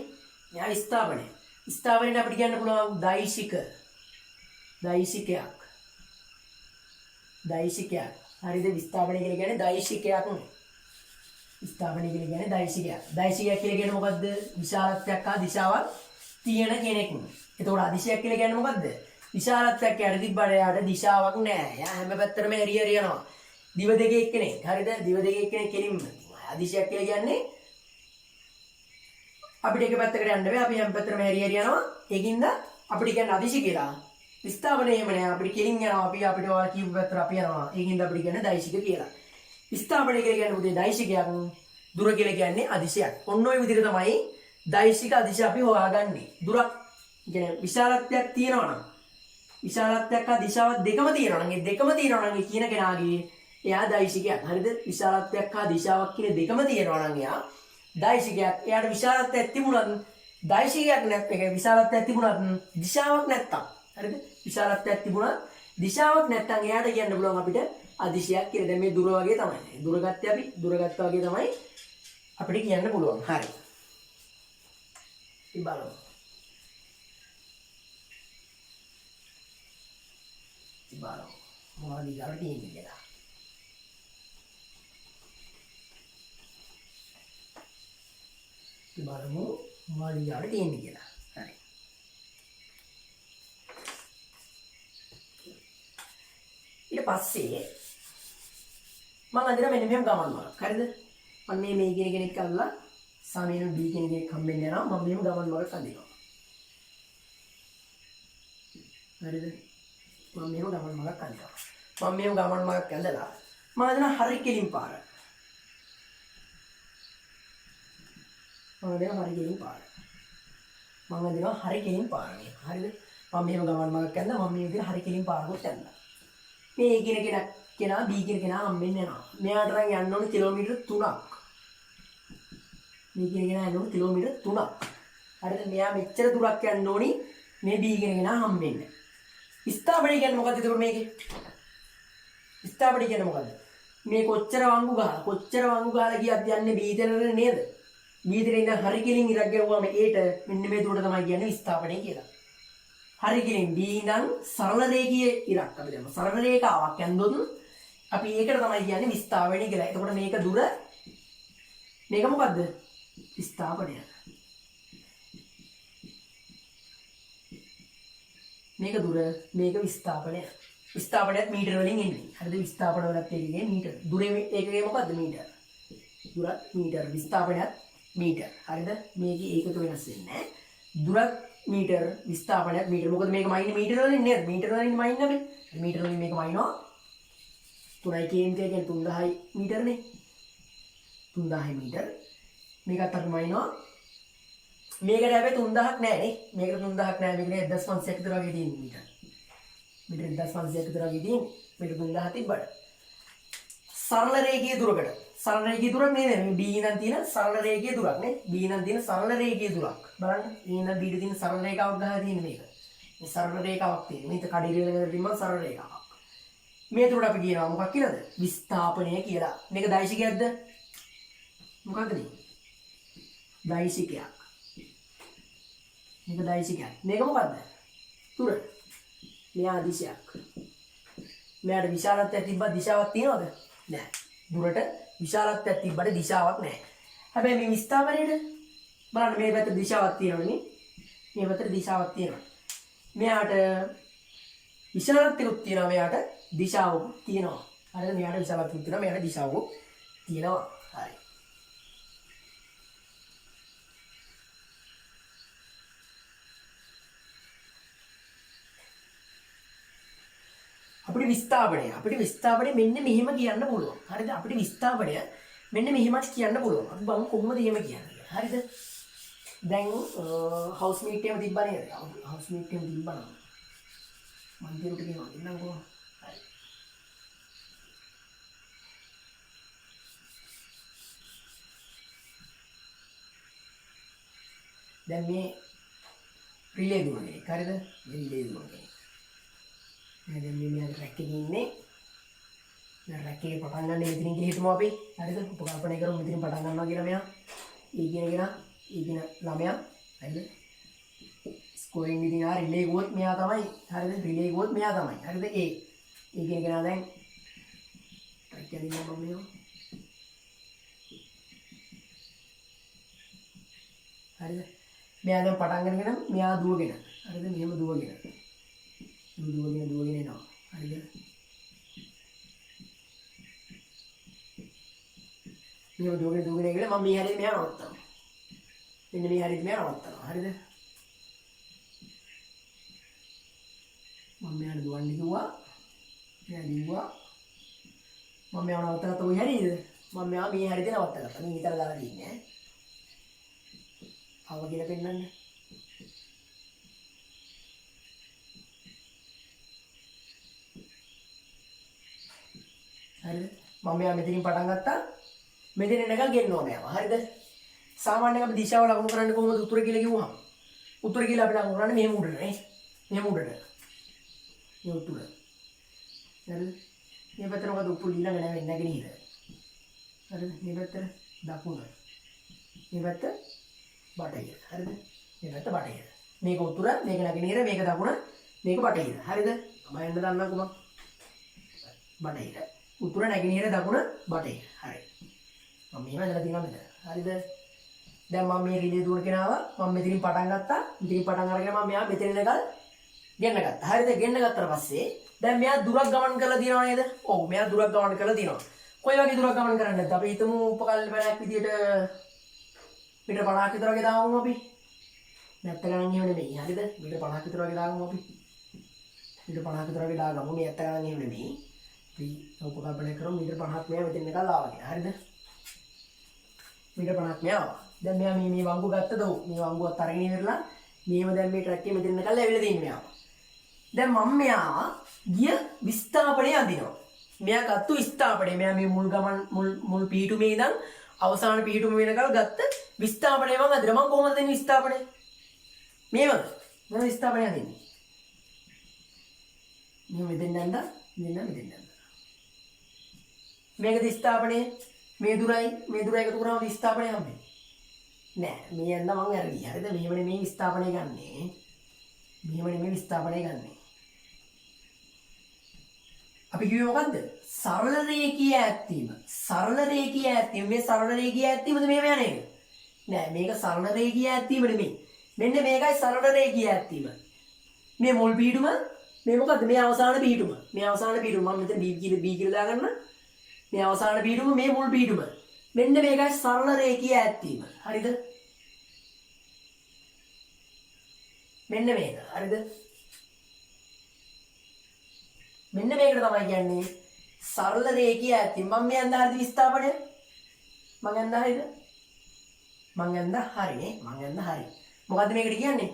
මෙයා විස්ථාපනය. විස්ථාපනයට අපිට කියන්න පුළුවන් දෛශිකයක්. හරිද? විස්ථාපනය කියලා කියන්නේ දෛශිකයක්. විස්ථාපනය කියලා කියන්නේ දෛශිකයක්. දෛශිකයක් කියලා කියන්නේ මොකද්ද? විශාලත්වයක් හා දිශාවක් තියෙන කෙනෙක්. එතකොට අදිශයක් කියලා කියන්නේ මොකද්ද? විශාලත්වයක් යට තිබ්බට යාට දිශාවක් නැහැ. යා හැම පැත්තටම හැරි යනවා. දිව දෙකේ එක්කෙනෙක්. හරිද? දිව දෙකේ එක්කෙනෙක් කෙලින්ම. අදිශයක් කියලා කියන්නේ අපිට එක පැත්තකට යන්න බෑ. අපි හැම පැත්තටම හැරි යනවා. ඒකින්ද අපිට කියන්නේ අදිශ කියලා. විස්ථාපනය එහෙම නෑ. අපිට කෙලින් යනවා. අපිට ඔයාලා කියපු පැත්තට අපි යනවා. ඒකින්ද අපිට කියන්නේ දෛශික කියලා. විස්ථාපනය කියලා කියන්නේ උදේ දෛශිකයක්. දුර කියලා කියන්නේ අදිශයක්. ඔන්න ඔය විදිහට තමයි දෛශික අදිශ අපි හොයාගන්නේ. දුරක් කියන්නේ විශාලත්වයක් තියෙනවා නම් විශාලත්වයක් හා දිශාවක් දෙකම තියෙනවා නම් ඒ දෙකම තියෙනවා නම් ඒ කියන කෙනාගේ එයා දෛශිකයක්. හරිද? විශාලත්වයක් හා දිශාවක් කියන දෙකම තියෙනවා නම් එයා දෛශිකයක්. එයාට විශාලත්වයක් තිබුණත් දෛශිකයක් නැත්නම් ඒ විශාලත්වයක් තිබුණත් දිශාවක් නැත්තම්. හරිද? විශාලත්වයක් තිබුණත් දිශාවක් නැත්තම් එයාට කියන්න පුළුවන් අපිට අදිශයක් කියලා. දැන් මේ දුර වගේ තමයි. දුර ගත්තා වගේ තමයි අපිට කියන්න පුළුවන්. හරි. ඉතින් බලමු. මොනවද ඊළඟට තියෙන්නේ කියලා. ඉතින් බලමු මොනවද ඊළඟට තියෙන්නේ කියලා. හරි. ඊට පස්සේ මම අදින මෙන්න මෙහෙම ගමන් මගක්. හරිද? මම මේ කියන කෙනෙක් අල්ලලා සාමීන B කියන කෙනෙක් හම්බෙන්න යනවා. මම මෙහෙම ගමන් මගක් අදිනවා. හරිද? මම මෙහෙම ගමන් මගක් අදිනවා. මම මෙහෙම ගමන් මගක් ඇඳලා මම අදින හරි කෙලින් පාර. මම අදිනවා හරි කෙලින් පාර. මම අදිනවා හරි කෙලින් පාර මේ. හරිද? මම මෙහෙම ගමන් මගක් ඇඳලා මම මේ විදිහට හරි කෙලින් පාරකට ඇඳලා. මේ A කියන කෙනා B කියන කෙනා හම්බෙන්න යනවා. මෙයාට නම් යන්න ඕනේ කිලෝමීටර් 3ක්. මේ කියන කෙනා යන්න ඕනේ කිලෝමීටර් 3ක්. හරිද? මෙයා මෙච්චර දුරක් යන්න ඕනි මේ B කියන කෙනා හම්බෙන්න. ස්ථාපනය කියන්නේ මොකක්ද එතකොට මේකේ? ස්ථාපනය කියන්නේ මොකද්ද? මේ කොච්චර වංගු ගහලා ගියත් යන්නේ B තැනට නේද? B තැනේ ඉඳන් හරි කෙලින් ඉරක් ගැවුවාම Aට මෙන්න මේ දුරට තමයි කියන්නේ ස්ථාපනය කියලා. හරි කෙලින් B ඉඳන් සරල රේඛීය ඉරක් අපි දැම්ම. සරල රේඛාවක් ඇන්දොත් අපි ඒකට තමයි කියන්නේ විස්ථාපනය කියලා. එතකොට මේක දුර මේක මොකද්ද? විස්ථාපනය. මේක දුර මේක විස්ථාපනය. විස්ථාපනයත් මීටර වලින් එන්නේ. හරිද? විස්ථාපන වලත් ඒකේ මීටර. දුරේ ඒකේ මොකද්ද මීටර? දුරත් මීටර. විස්ථාපනයත් මීටර. හරිද? මේකේ ඒකක වෙනස් වෙන්නේ නැහැ. දුරත් මීටර විස්ථාපනයත් මීටර. මොකද මේක මයින්නේ මීටර වලින් නේද? මීටර වලින් මයින්නේ අපි. මීටර වලින් මේක මයින්නවා 3යි කියන්නේ 3000 මීටරනේ. 3000 මීටර. මේකත් අපි මයින්නවා. මේකට හැබැයි 3000ක් නෑ නේ. මේකට 3000ක් නෑ. මේකට 1500ක් විතර වගේ තියෙන මීටර. මීටර 1500ක් විතර වගේ තියෙන. මේකට 3000 තිබ්බට. සරල රේඛීය දුරකට. සරල රේඛීය දුරක් නේද? මේ B ඉඳන් තියෙන සරල රේඛීය දුරක් නේ. B ඉඳන් තියෙන සරල රේඛීය දුරක්. බලන්න. A ඉඳන් B ට තියෙන සරල රේඛාවක් ගහලා තියෙන මේක. මේ සරල රේඛාවක් තියෙන. මේක කඩිරිය ළඟට තිබ්බම සරල රේඛාවක්. මේ දුරට අපි කියනවා මොකක් කියලාද? විස්ථාපනය කියලා. මේක දෛශිකයක්ද? මොකක්ද මේ? දෛශිකයක්. මේක දෛශිකයක්. මේක මොකද්ද? දුර. මෙයා දිශයක්. මෙයාට විශාලත්වයක් තිබ්බ දිශාවක් තියනවද? නැහැ. දුරට විශාලත්වයක් තිබ්බට දිශාවක් නැහැ. හැබැයි මේ විස්ථාපනයේද බලන්න මේ පැත්තේ දිශාවක් තියෙනවනේ. මේ පැත්තේ දිශාවක් තියෙනවා. මෙයාට විශාලත්වයක් තියෙනවා. මෙයාට දිශාවක් තියෙනවා. හරිද? මෙයාට විශාලත්වයක් තියෙනවා. මෙයාට දිශාවක් තියෙනවා. හරි. අපිට විස්ථාපනය මෙන්න මෙහෙම කියන්න පුළුවන්. හරිද? අපිට විස්ථාපනය මෙන්න මෙහෙමත් කියන්න පුළුවන්. අපි බලමු කොහොමද එහෙම කියන්නේ කියලා. හරිද? දැන් හවුස් මීට් එකම තිබ්බා නේද? හවුස් මීට් එකම තිබ්බා නේද? මම දෙන්නට කියනවා ඉන්නම්කෝ. හරි. දැන් මේ රිලේ දුරනේ. හරිද? මේ රිලේ දුරනේ. දැන් මේ රැක් එකේ ඉන්නේ. දැන් රැක් එකේ පටන් ගන්න මෙතනින් කියලා හිතමු අපි. හරිද? උපකල්පනය කරමු මෙතනින් පටන් ගන්නවා කියලා මෙයා. ඒ කියන ළමයා. හරිද? ස්කෝරින් ඉතින් ආ රිලේ ගුවොත් මෙයා තමයි. හරිද? රිලේ ගුවොත් මෙයා තමයි. හරිද? ඒ කියන කෙනා දැන් රැක් එකේ ඉන්න මම මේවා. හරිද? මෙයා දැන් පටන් ගන්නගෙන මෙයා දුවගෙන. හරිද? මෙහෙම දුවගෙන. දුවගෙන එනවා. හරිද? මෙහෙම දුවගෙන ගිහලා මම මේ හැරෙද්දි මෙයා නවත්තනවා. මෙන්න මේ හැරෙද්දි මෙයා නවත්තනවා. හරිද? මම මෙයාට දුවන්න කිව්වා. මෙයා දිව්වා. මම මෙයාව නවත්තගත්තා. ඔය හැරෙයිද? මම මෙයාව මේ හැරෙද්දි නවත්තගත්තා. මේ විතර දාලා තියන්නේ ඈ. ආව කියලා පෙන්නන්න. හරිද? මම මෙයා මෙතනින් පටන් ගත්තා. මෙතන එනකන් ගෙන්න ඕනේ යනවා. හරිද? සාමාන්‍යයෙන් අපි දිශාව ලකුණු කරන්නේ කොහොමද උතුර කියලා කිව්වහම? උතුර කියලා අපි ලකුණු කරන්නේ මෙහෙම උඩට නේ. මෙහෙම උඩට. මේ උතුර. හරිද? මේ පැත්තට මොකද උපුල් ඊළඟ නැගෙනහිර. හරිද? මේ පැත්තට දකුණ. මේ පැත්ත බටහිර. හරිද? මේ පැත්ත බටහිර. මේක උතුර, මේක නැගෙනහිර, මේක දකුණ, මේක බටහිර. හරිද? මම යන්න දන්නකො මම. බටහිර. උතුර නැගෙනහිර දකුණ බටහිර. හරි. මම මෙහෙම ඉඳලා තියෙනවා මෙතන. හරිද? දැන් මම මේ රිලේ දුවන කෙනාව මම මෙතනින් පටන් ගත්තා. මෙතනින් පටන් අරගෙන මම මෙයා මෙතන ඉඳලා ගෙන්න ගත්තා. හරිද? ගෙන්න ගත්තට පස්සේ දැන් මෙයා දුරක් ගමන් කරලා තියෙනව නේද? ඔව් මෙයා දුරක් ගමන් කරලා තියෙනවා. කොයි වගේ දුරක් ගමන් කරන්නේ නැද්ද? අපි හිතමු උපකල්ප බැලක් විදියට මීටර 50ක් විතර වගේ දාමු අපි. නැත්ත ගණන් එහෙම නෙමෙයි. හරිද? මීටර 50ක් විතර වගේ දාගමු අපි. මීටර 50ක් විතර වගේ දාගමු. මේ නැත්ත ගණන් එහෙම නෙමෙයි. අපි උපකල්පනය කරමු මීටර 50ක් මෙයා මෙතන එකක් ආවා කියලා. හරිද? මීටර 50ක් මෙයා ආවා. දැන් මෙයා මේ වංගු ගත්තද? ඔව්. මේ වංගුවත් අරගෙන ඉවරලා මේව දැන් මේ ට්‍රැක් එකේ මෙතන එකක් ඇවිල්ලා තියෙන්නේ මෙයා. දැන් මම මෙයා ගිය විස්ථාපනය අඳිනවා. මෙයා ගත්තු විස්ථාපනය මෙයා මේ මුල් පීඨුමේ ඉඳන් අවසාන පීඨුම වෙනකල් ගත්ත විස්ථාපනය මම අඳිනවා. මම කොහොමද දෙන්නේ විස්ථාපනය? මේවද? මම විස්ථාපනය අඳින්නේ. මේ මෙතෙන් නැන්ද? මෙතෙන් නැන්ද? මේක විස්ථාපනය මේ දුරයි එකතු කරාම විස්ථාපනය හම්බෙන්නේ. නෑ මේ යන්න මම අරගිය. හරිද? මෙහෙමනේ මේ විස්ථාපනය ගන්නෙ. මෙහෙමනේ මේ විස්ථාපනය ගන්නෙ. අපි කිව්වේ මොකද්ද? සරල රේඛීය ඈත්වීම. සරල රේඛීය ඈත්වීම. මේ සරල රේඛීය ඈත්වීමද මේව යන එක? නෑ මේක සරල රේඛීය ඈත්වීම නෙමෙයි. මෙන්න මේකයි සරල රේඛීය ඈත්වීම. මේ මුල් පීඨුම මේ මොකද්ද? මේ අවසාන පීඨුම. මේ අවසාන පීඨුම මම මෙතන B කියලා දාගන්න. මේ අවසාන පීඨුම මේ මුල් පීඨුම. මෙන්න මේකයි සරල රේඛීය ඈත්වීම. හරිද? මෙන්න මේක. හරිද? මෙන්න මේකට තමයි කියන්නේ සරල රේඛීය ඈත්වීම. මම මේ යන්න හරිද විස්ථාපනය? මම යන්න හරිද? මම යන්න හරිනේ. මම යන්න හරි. මොකද්ද මේකට කියන්නේ?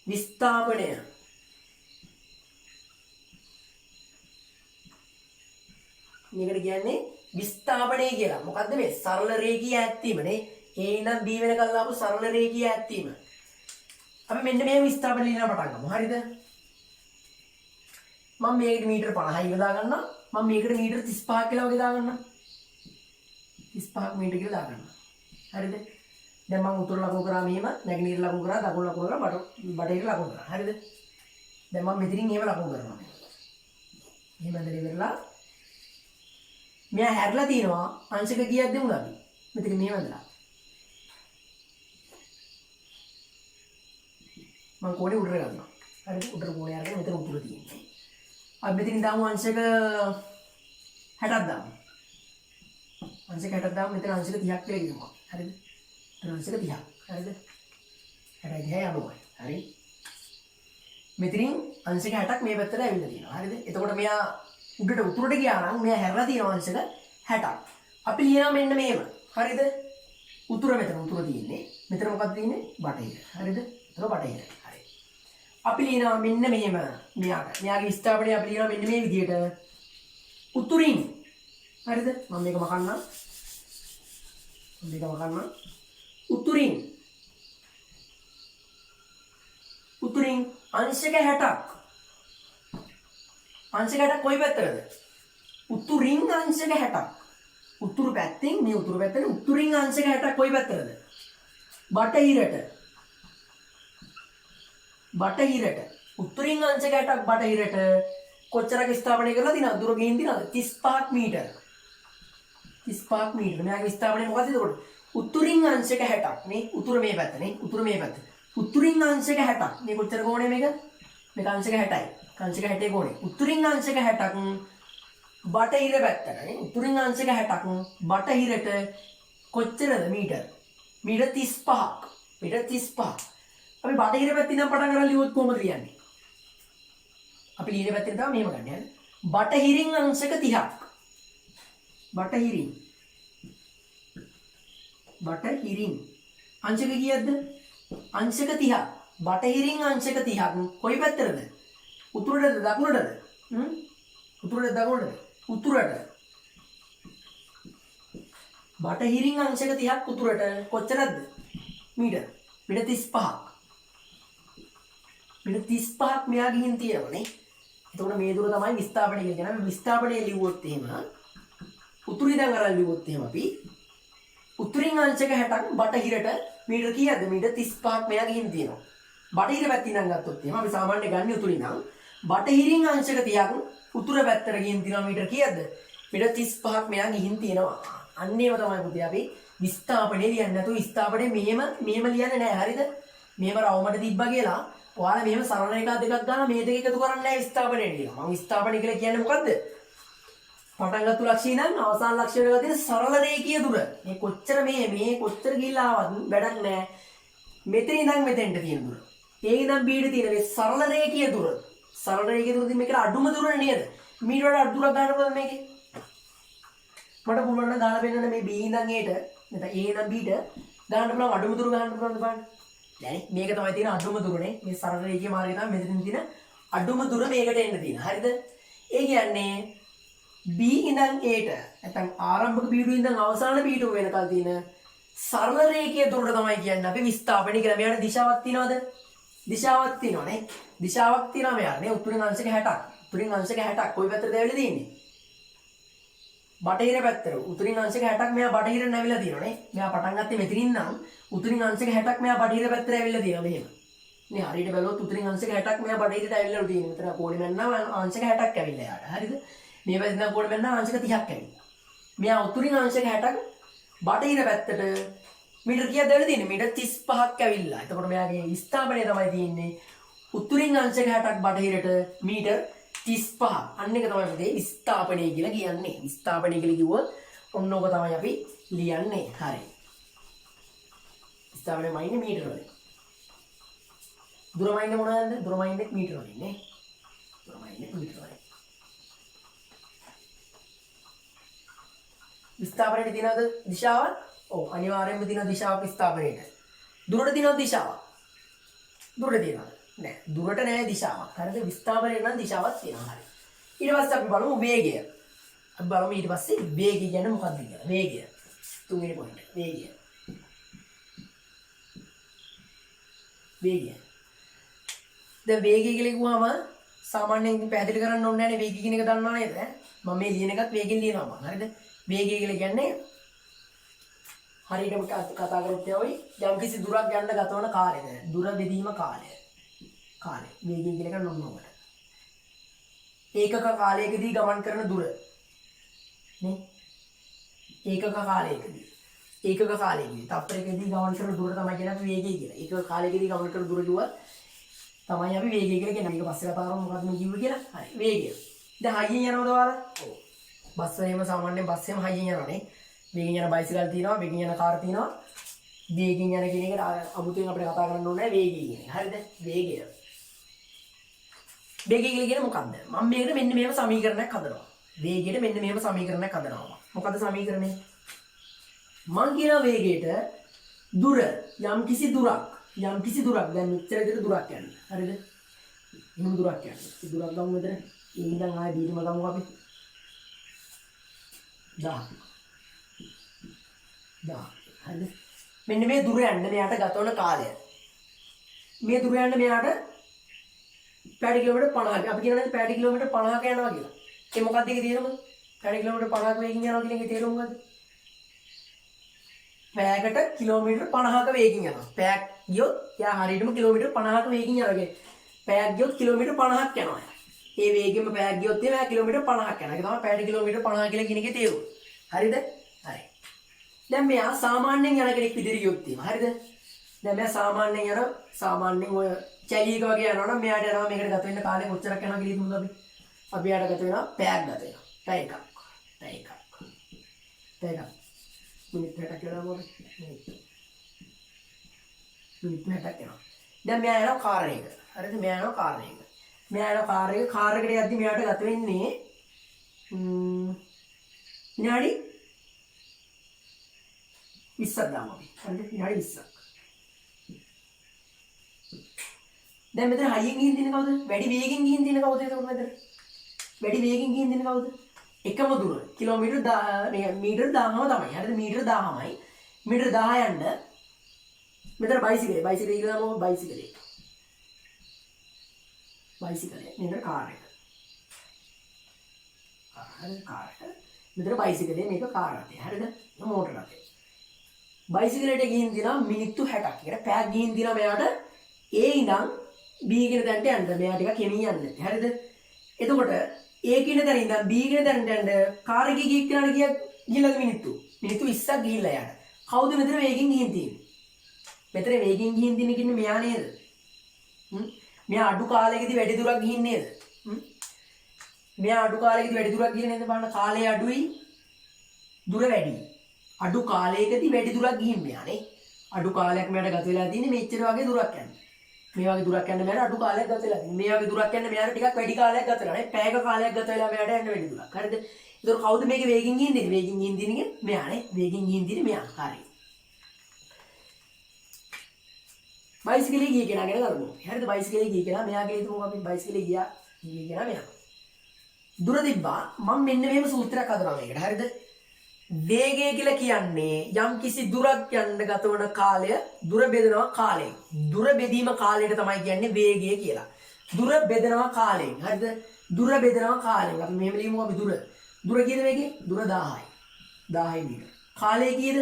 විස්ථාපනය. මේකට කියන්නේ විස්ථාපනය කියලා. මොකද්ද මේ සරල රේඛීය ඈත්වීමනේ. A ඉඳන් B වෙනකල් ආපු සරල රේඛීය ඈත්වීම. අපි මෙන්න මේ විස්ථාපනය ලියන්න පටන් ගමු. හරිද? මම මේකට මීටර 50 කියලා දාගන්නවා. මම මේකට මීටර 35 කියලා වගේ දාගන්නවා. 35 මීටර කියලා දාගන්නවා. හරිද? දැන් මම උතුර ලකුණු කරා මෙහෙම, නැගෙනහිර ලකුණු කරා, දකුණු ලකුණු කරා, බටහිර ලකුණු කරා. හරිද? දැන් මම මෙතනින් එහෙම ලකුණු කරනවා. එහෙම ඇඳලා ඉවරලා මෙයා හැරලා තිනවා අංශක කීයක් දෙමුද අපි? මෙතන මෙහෙම ඇඳලා. මම කෝණේ උඩට ගන්නවා. හරිද? උඩට කෝණේ අරගෙන මෙතන උතුර තියෙන්නේ. අපි මෙතනින් දාමු අංශක 60ක් දාමු. අංශක 60ක් දාමු. මෙතන අංශක 30ක් කියලා කියනවා. හරිද? මෙතන අංශක 30ක්. හරිද? 60යි 90යි. හරි. මෙතනින් අංශක 60ක් මේ පැත්තට ඇවිල්ලා තියෙනවා. හරිද? එතකොට මෙයා උඩට උතුරට ගියා නම් මෙයා හැරලා තියෙනවා අංශක 60ක්. අපි ලියනවා මෙන්න මේව. හරිද? උතුර මෙතන උතුර තියෙන්නේ. මෙතන මොකක්ද තියෙන්නේ? බටහිර. හරිද? එතකොට බටහිර. හරි. අපි ලියනවා මෙන්න මෙහෙම මෙයාට. මෙයාගේ විස්ථාපනය අපි ලියනවා මෙන්න මේ විදිහට. උතුරින්. හරිද? මම මේක මකන්නම්. උතුරින් අංශක 60ක්. අංශක 60ක් කොයි පැත්තටද? උතුරින් අංශක 60ක්. උතුරු පැත්තෙන් මේ උතුරු පැත්තේ උතුරින් අංශක 60ක් කොයි පැත්තටද? බටහිරට. උතුරින් අංශක 60ක් බටහිරට කොච්චරක ස්ථාපනය කරලා දිනවද? දුර ගිහින් දිනවද? 35 මීටර. 35 මීටර. මෙයාගේ ස්ථාපනය මොකද්ද එතකොට? උතුරින් අංශක 60ක්. මේ උතුර මේ පැත්ත නේ. උතුර මේ පැත්ත. උතුරින් අංශක 60ක්. මේ කොච්චර කෝණේ මේක? මේක අංශක 60යි. අංශක 60 කෝණේ. උතුරින් අංශක 60ක් බටහිර පැත්තට නේ. උතුරින් අංශක 60ක් බටහිරට කොච්චරද මීටර? මීටර 35ක්. මීටර 35ක්. අපි බටහිර පැත්තෙන් නම් පටන් ගන්න ලියුවොත් කොහොමද ලියන්නේ? අපි ලියන පැත්තෙන් තමයි මෙහෙම ගන්න යන්නේ. බටහිරින් අංශක 30ක්. බටහිරින් අංශක කීයක්ද? අංශක 30ක්. බටහිරින් අංශක 30ක් කොයි පැත්තටද? උතුරටද දකුණටද? උතුරට දකුණටද? උතුරට. බටහිරින් අංශක 30ක් උතුරට කොච්චරද? මීටර 35ක්. මීටර 35ක් මෙයා ගිහින් තියෙනවනේ. එතකොට මේ දුර තමයි විස්ථාපනය කියලා. විස්ථාපනය ලිව්වොත් එහෙම උතුරු ඉඳන් අරන් ලිව්වොත් එහෙම අපි උතුරින් අංශක 60ක් බටහිරට මීටර කීයද? මීටර 35ක් මෙයා ගිහින් තියෙනවා. බටහිර පැත්තෙන් නම් ගත්තොත් එහෙම අපි සාමාන්‍යයෙන් ගන්නේ උතුරින් නම් බටහිරින් අංශක 30ක් උතුර පැත්තට ගිහින් තියෙනවා මීටර කීයද? මීටර 35ක් මෙයා ගිහින් තියෙනවා. අන්න ඒව තමයි පුතේ අපි විස්ථාපනේ ලියන්නේ. නැතුව විස්ථාපනේ මෙහෙම ලියන්නේ නැහැ. හරිද? මෙහෙම රවුමට තිබ්බා කියලා ඔයාලා මෙහෙම සරල රේඛා දෙකක් ගන්න මේ දෙක එකතු කරන්නේ නැහැ විස්ථාපනේ ලියනවා. මම විස්ථාපනේ කියලා කියන්නේ මොකද්ද? පටන් ගත්ත ලක්ෂණය නම් අවසාන ලක්ෂණය වල තියෙන සරල රේඛීය දුර. මේ කොච්චර මේ කොච්චර ගිහිල්ලා ආවත් වැඩක් නැහැ. මෙතන ඉඳන් මෙතෙන්ට තියෙන දුර. ඒ ඉඳන් බීඩ තියෙන මේ සරල රේඛීය දුර. සරල රේඛීය දුර මේක අඩුම දුර නේද? මීට වඩා අඩු දුරක් ගන්න පුළුවන් මේකේ. මට පුළුවන් නම් ගාලා පෙන්නන්න මේ B ඉඳන් Aට නැත්නම් A ඉඳන් Bට ගන්න පුළුවන් අඩුම දුර ගන්න පුළුවන් බලන්න. දැන් මේක තමයි තියෙන අඩුම දුරනේ. මේ සරල රේඛීය මාර්ගය තමයි මෙතනින් තියෙන අඩුම දුර මේකට එන්න තියෙන. හරිද? ඒ කියන්නේ B ඉඳන් Aට නැත්නම් ආරම්භක බීඩුව ඉඳන් අවසාන බීඩුව වෙනකල් තියෙන සරල රේඛීය දුරට තමයි කියන්නේ අපි විස්ථාපනය කියලා. මෙයාට දිශාවක් තියනවද? දිශාවක් තියෙනවනේ. දිශාවක් තියෙනවා මෙයාට නේ. උතුරින් අංශක 60ක්. උතුරින් අංශක 60ක් කොයි පැත්තටද ඇවිල්ලා තියෙන්නේ? බටහිර පැත්තට. උතුරින් අංශක 60ක් මෙයා බටහිරට නැවිලා තියෙනවනේ. මෙයා පටන් ගත්තේ මෙතනින් නම් උතුරින් අංශක 60ක් මෙයා බටහිර පැත්තට ඇවිල්ලා තියෙනවා මෙහෙම. නේ හරියට බැලුවොත් උතුරින් අංශක 60ක් මෙයා බටහිරට ඇවිල්ලා තියෙනවා. මෙතන කෝණෙ මැන්නා අංශක 60ක් ඇවිල්ලා යාට. හරිද? මේ පැත්තෙන් නම් කෝණෙ මැන්නා අංශක 30ක් ඇවිල්ලා. මෙයා උතුරින් අංශක 60ක් බටහිර පැත්තට මීටර කීයද ඇවිල්ලා තියෙන්නේ? මීටර 35ක් ඇවිල්ලා. එතකොට මෙයාගේ විස්ථාපනය තමයි තියෙන්නේ උතුරින් අංශක 60ක් බටහිරට මීටර 35. අන්න එක තමයි පුතේ විස්ථාපනය කියලා කියන්නේ. විස්ථාපනය කියලා කිව්වොත් ඔන්න ඕක තමයි අපි ලියන්නේ. හරි. විස්ථාපනය මයින්නේ මීටර වලින්. දුර මයින්නේ මොනවද? දුර මයින්නේ මීටර වලින් නේ. දුර මයින්නේ මීටර වලින්. විස්ථාපනයේ තියෙනවද දිශාවක්? ඔව් අනිවාර්යයෙන්ම තියෙන දිශාවක් විස්ථාපනයේට. දුරට තියෙනවද දිශාවක්? දුරට තියෙනවා. නෑ දුරට නෑ දිශාවක්. හරිද? විස්ථාපනයේ නම් දිශාවක් තියෙනවා. හරි. ඊට පස්සේ අපි බලමු වේගය. අපි බලමු ඊට පස්සේ වේගය කියන්නේ මොකක්ද කියලා. වේගය. තුන්වෙනි පොයින්ට් එක. වේගය. වේගය. දැන් වේගය කියලා කිව්වම සාමාන්‍යයෙන් පැහැදිලි කරන්න ඕනේ නෑනේ වේගය කියන එක දන්නවා නේද? මම මේ ලියන එකත් වේගෙන් ලියනවා මම. හරිද? වේගය කියලා කියන්නේ හරියටම කතා කරොත් යවයි යම් කිසි දුරක් යන්න ගත වන කාලය. දුර බෙදීම කාලය. කාලය. වේගය කියලා එක නොනොමකට. ඒකක කාලයකදී ගමන් කරන දුර. නේ? ඒකක කාලයකදී. ඒකක කාලයකදී තප්පරයකදී ගමන් කරන දුර තමයි කියන්නේ අපි වේගය කියලා. ඒකක කාලයකදී ගමන් කරන දුර කිව්වත් තමයි අපි වේගය කියලා කියන්නේ. මේක පස්සේ කතා කරමු මොකක්ද මේ කිව්වේ කියලා. හරි. වේගය. දැන් හයියෙන් යනවද ඔයාලා? ඔව්. බස් වලින්ම සාමාන්‍යයෙන් බස් එකම හයියෙන් යනවානේ. වේගෙන් යන බයිසිකල් තියෙනවා, වේගෙන් යන කාර් තියෙනවා. වේගෙන් යන කියන එකට අමුතුවෙන් අපිට කතා කරන්න ඕනේ නැහැ වේගය කියන එක. හරිද? වේගය. වේගය කියලා කියන්නේ මොකක්ද? මම මේකට මෙන්න මෙහෙම සමීකරණයක් හදනවා. වේගයට මෙන්න මෙහෙම සමීකරණයක් හදනවා. මොකද්ද සමීකරණය? මං කියන වේගයට දුර යම් කිසි දුරක් දැන් මෙච්චර විතර දුරක් යන්නේ. හරිද? එහෙම දුරක් යන්නේ. ඒ දුරක් ගමු මෙතන. ඒ ඉඳන් ආයෙ දීර්ඝම ගමු අපි. 10. හරිද? මෙන්න මේ දුර යන්න මෙයාට ගත වන කාලය. මේ දුර යන්න මෙයාට පැය කිලෝමීටර් 50ක්. අපි කියනවා පැය කිලෝමීටර් 50ක යනවා කියලා. ඒ මොකක්ද ඒකේ තේරුම? පැය කිලෝමීටර් 50ක වේගින් යනවා කියන එකේ තේරුම මොකද්ද? පැයකට කිලෝමීටර් 50ක වේගින් යනවා. පැයක් ගියොත් යා හරියටම කිලෝමීටර් 50ක වේගින් යනවා කියන්නේ. පැයක් ගියොත් කිලෝමීටර් 50ක් යනවා. ඒ වේගෙම පැයක් ගියොත් එයා කිලෝමීටර් 50ක් යනවා. ඒක තමයි පැයට කිලෝමීටර් 50 කියලා කියන එකේ තේරුම. හරිද? හරි. දැන් මෙයා සාමාන්‍යයෙන් යන කෙනෙක් විදිහට ගියොත් තියෙනවා. හරිද? දැන් මෙයා සාමාන්‍යයෙන් ඔය චැලි එක වගේ යනවනම් මෙයාට යනවා මේකට ගත වෙන්න කාලය කොච්චරක් යනවා කියලා හිතමුද අපි? අපි යාට ගත වෙනවා පැයක් ගත වෙනවා. පැය එකක්. මිනිත් 60ක් කියලා මොකද? මිනිත් 60ක් යනවා. දැන් මෙයා යනවා කාර් එක. හරිද? මෙයා යනවා කාර් එක. කාර් එකට යද්දි මෙයාට ගත වෙන්නේ විනාඩි 20ක් දාමු අපි. හරිද? විනාඩි 20ක්. දැන් මෙතන හයියෙන් ගිහින් තියෙන කවුද? වැඩි වේගෙන් ගිහින් තියෙන කවුද එතකොට මෙතන? වැඩි වේගෙන් ගිහින් තියෙන කවුද? එකම දුර. කිලෝමීටර් මීටර් 1000ම තමයි. හරිද? මීටර් 1000මයි. මීටර් 1000 යන්න මෙතන බයිසිකලේ කියලා දාමු බයිසිකලේ. මෙතන කාර් එක. හරිද? කාර් එක. මෙතන බයිසිකලේ මේක කාර් රථය. හරිද? මෝටර රථය. බයිසිකලයට ගිහින් දිනවා මිනිත්තු 60ක්. ඒකට පැයක් ගිහින් දිනවා මෙයාට A ඉඳන් B කියන තැනට යන්න. මෙයා ටිකක් කෙමී යන්නේ. හරිද? එතකොට A කියන තැන ඉඳන් B කියන තැනට යන්න කාර් එකේ ගිහින් යනකොට ගිහිල්ලාද මිනිත්තු 20ක් ගිහිල්ලා යාට. කවුද මෙතන වේගෙන් ගිහින් තියෙන්නේ? මෙතන වේගෙන් ගිහින් තියෙන කින්නේ මෙයා නේද? මෙයා අඩු කාලයකදී වැඩි දුරක් ගිහින් නේද? මෙයා අඩු කාලයකදී වැඩි දුරක් ගිහින් නේද? බලන්න කාලය අඩුයි දුර වැඩි. අඩු කාලයකදී වැඩි දුරක් ගිහින් මෙයානේ. අඩු කාලයක් මෙයාට ගත වෙලා තියෙන්නේ මෙච්චර වගේ දුරක් යන්න. මේ වගේ දුරක් යන්න මෙයාට අඩු කාලයක් ගත වෙලා තියෙන්නේ. මේ වගේ දුරක් යන්න මෙයාට ටිකක් වැඩි කාලයක් ගත වෙලා නේ. පැයක කාලයක් ගත වෙලා මෙයාට යන්න වැඩි දුරක්. හරිද? ඒතකොට කවුද මේකේ වේගෙන් ගිහින් දෙන්නේ? වේගෙන් ගිහින් දින්නේ මෙයානේ. වේගෙන් ගිහින් දින්නේ මෙයා. හරි. බයිසිකලේ ගිය කෙනා ගැන කරමු. හරිද? බයිසිකලේ ගිය කෙනා මෙයාගේ හිතමු අපි බයිසිකලේ ගිය කෙනා මෙයා. දුර තිබ්බා මම මෙන්න මෙහෙම සූත්‍රයක් හදනවා මේකට. හරිද? වේගය කියලා කියන්නේ යම් කිසි දුරක් යන්න ගත වන කාලය දුර බෙදනවා කාලයෙන්. දුර බෙදීම කාලයට තමයි කියන්නේ වේගය කියලා. දුර බෙදනවා කාලයෙන්. හරිද? දුර බෙදනවා කාලයෙන්. අපි මෙහෙම ලියමු අපි දුර. දුර කීයද මේකේ? දුර 1000යි. 1000 මීටර. කාලය කීයද?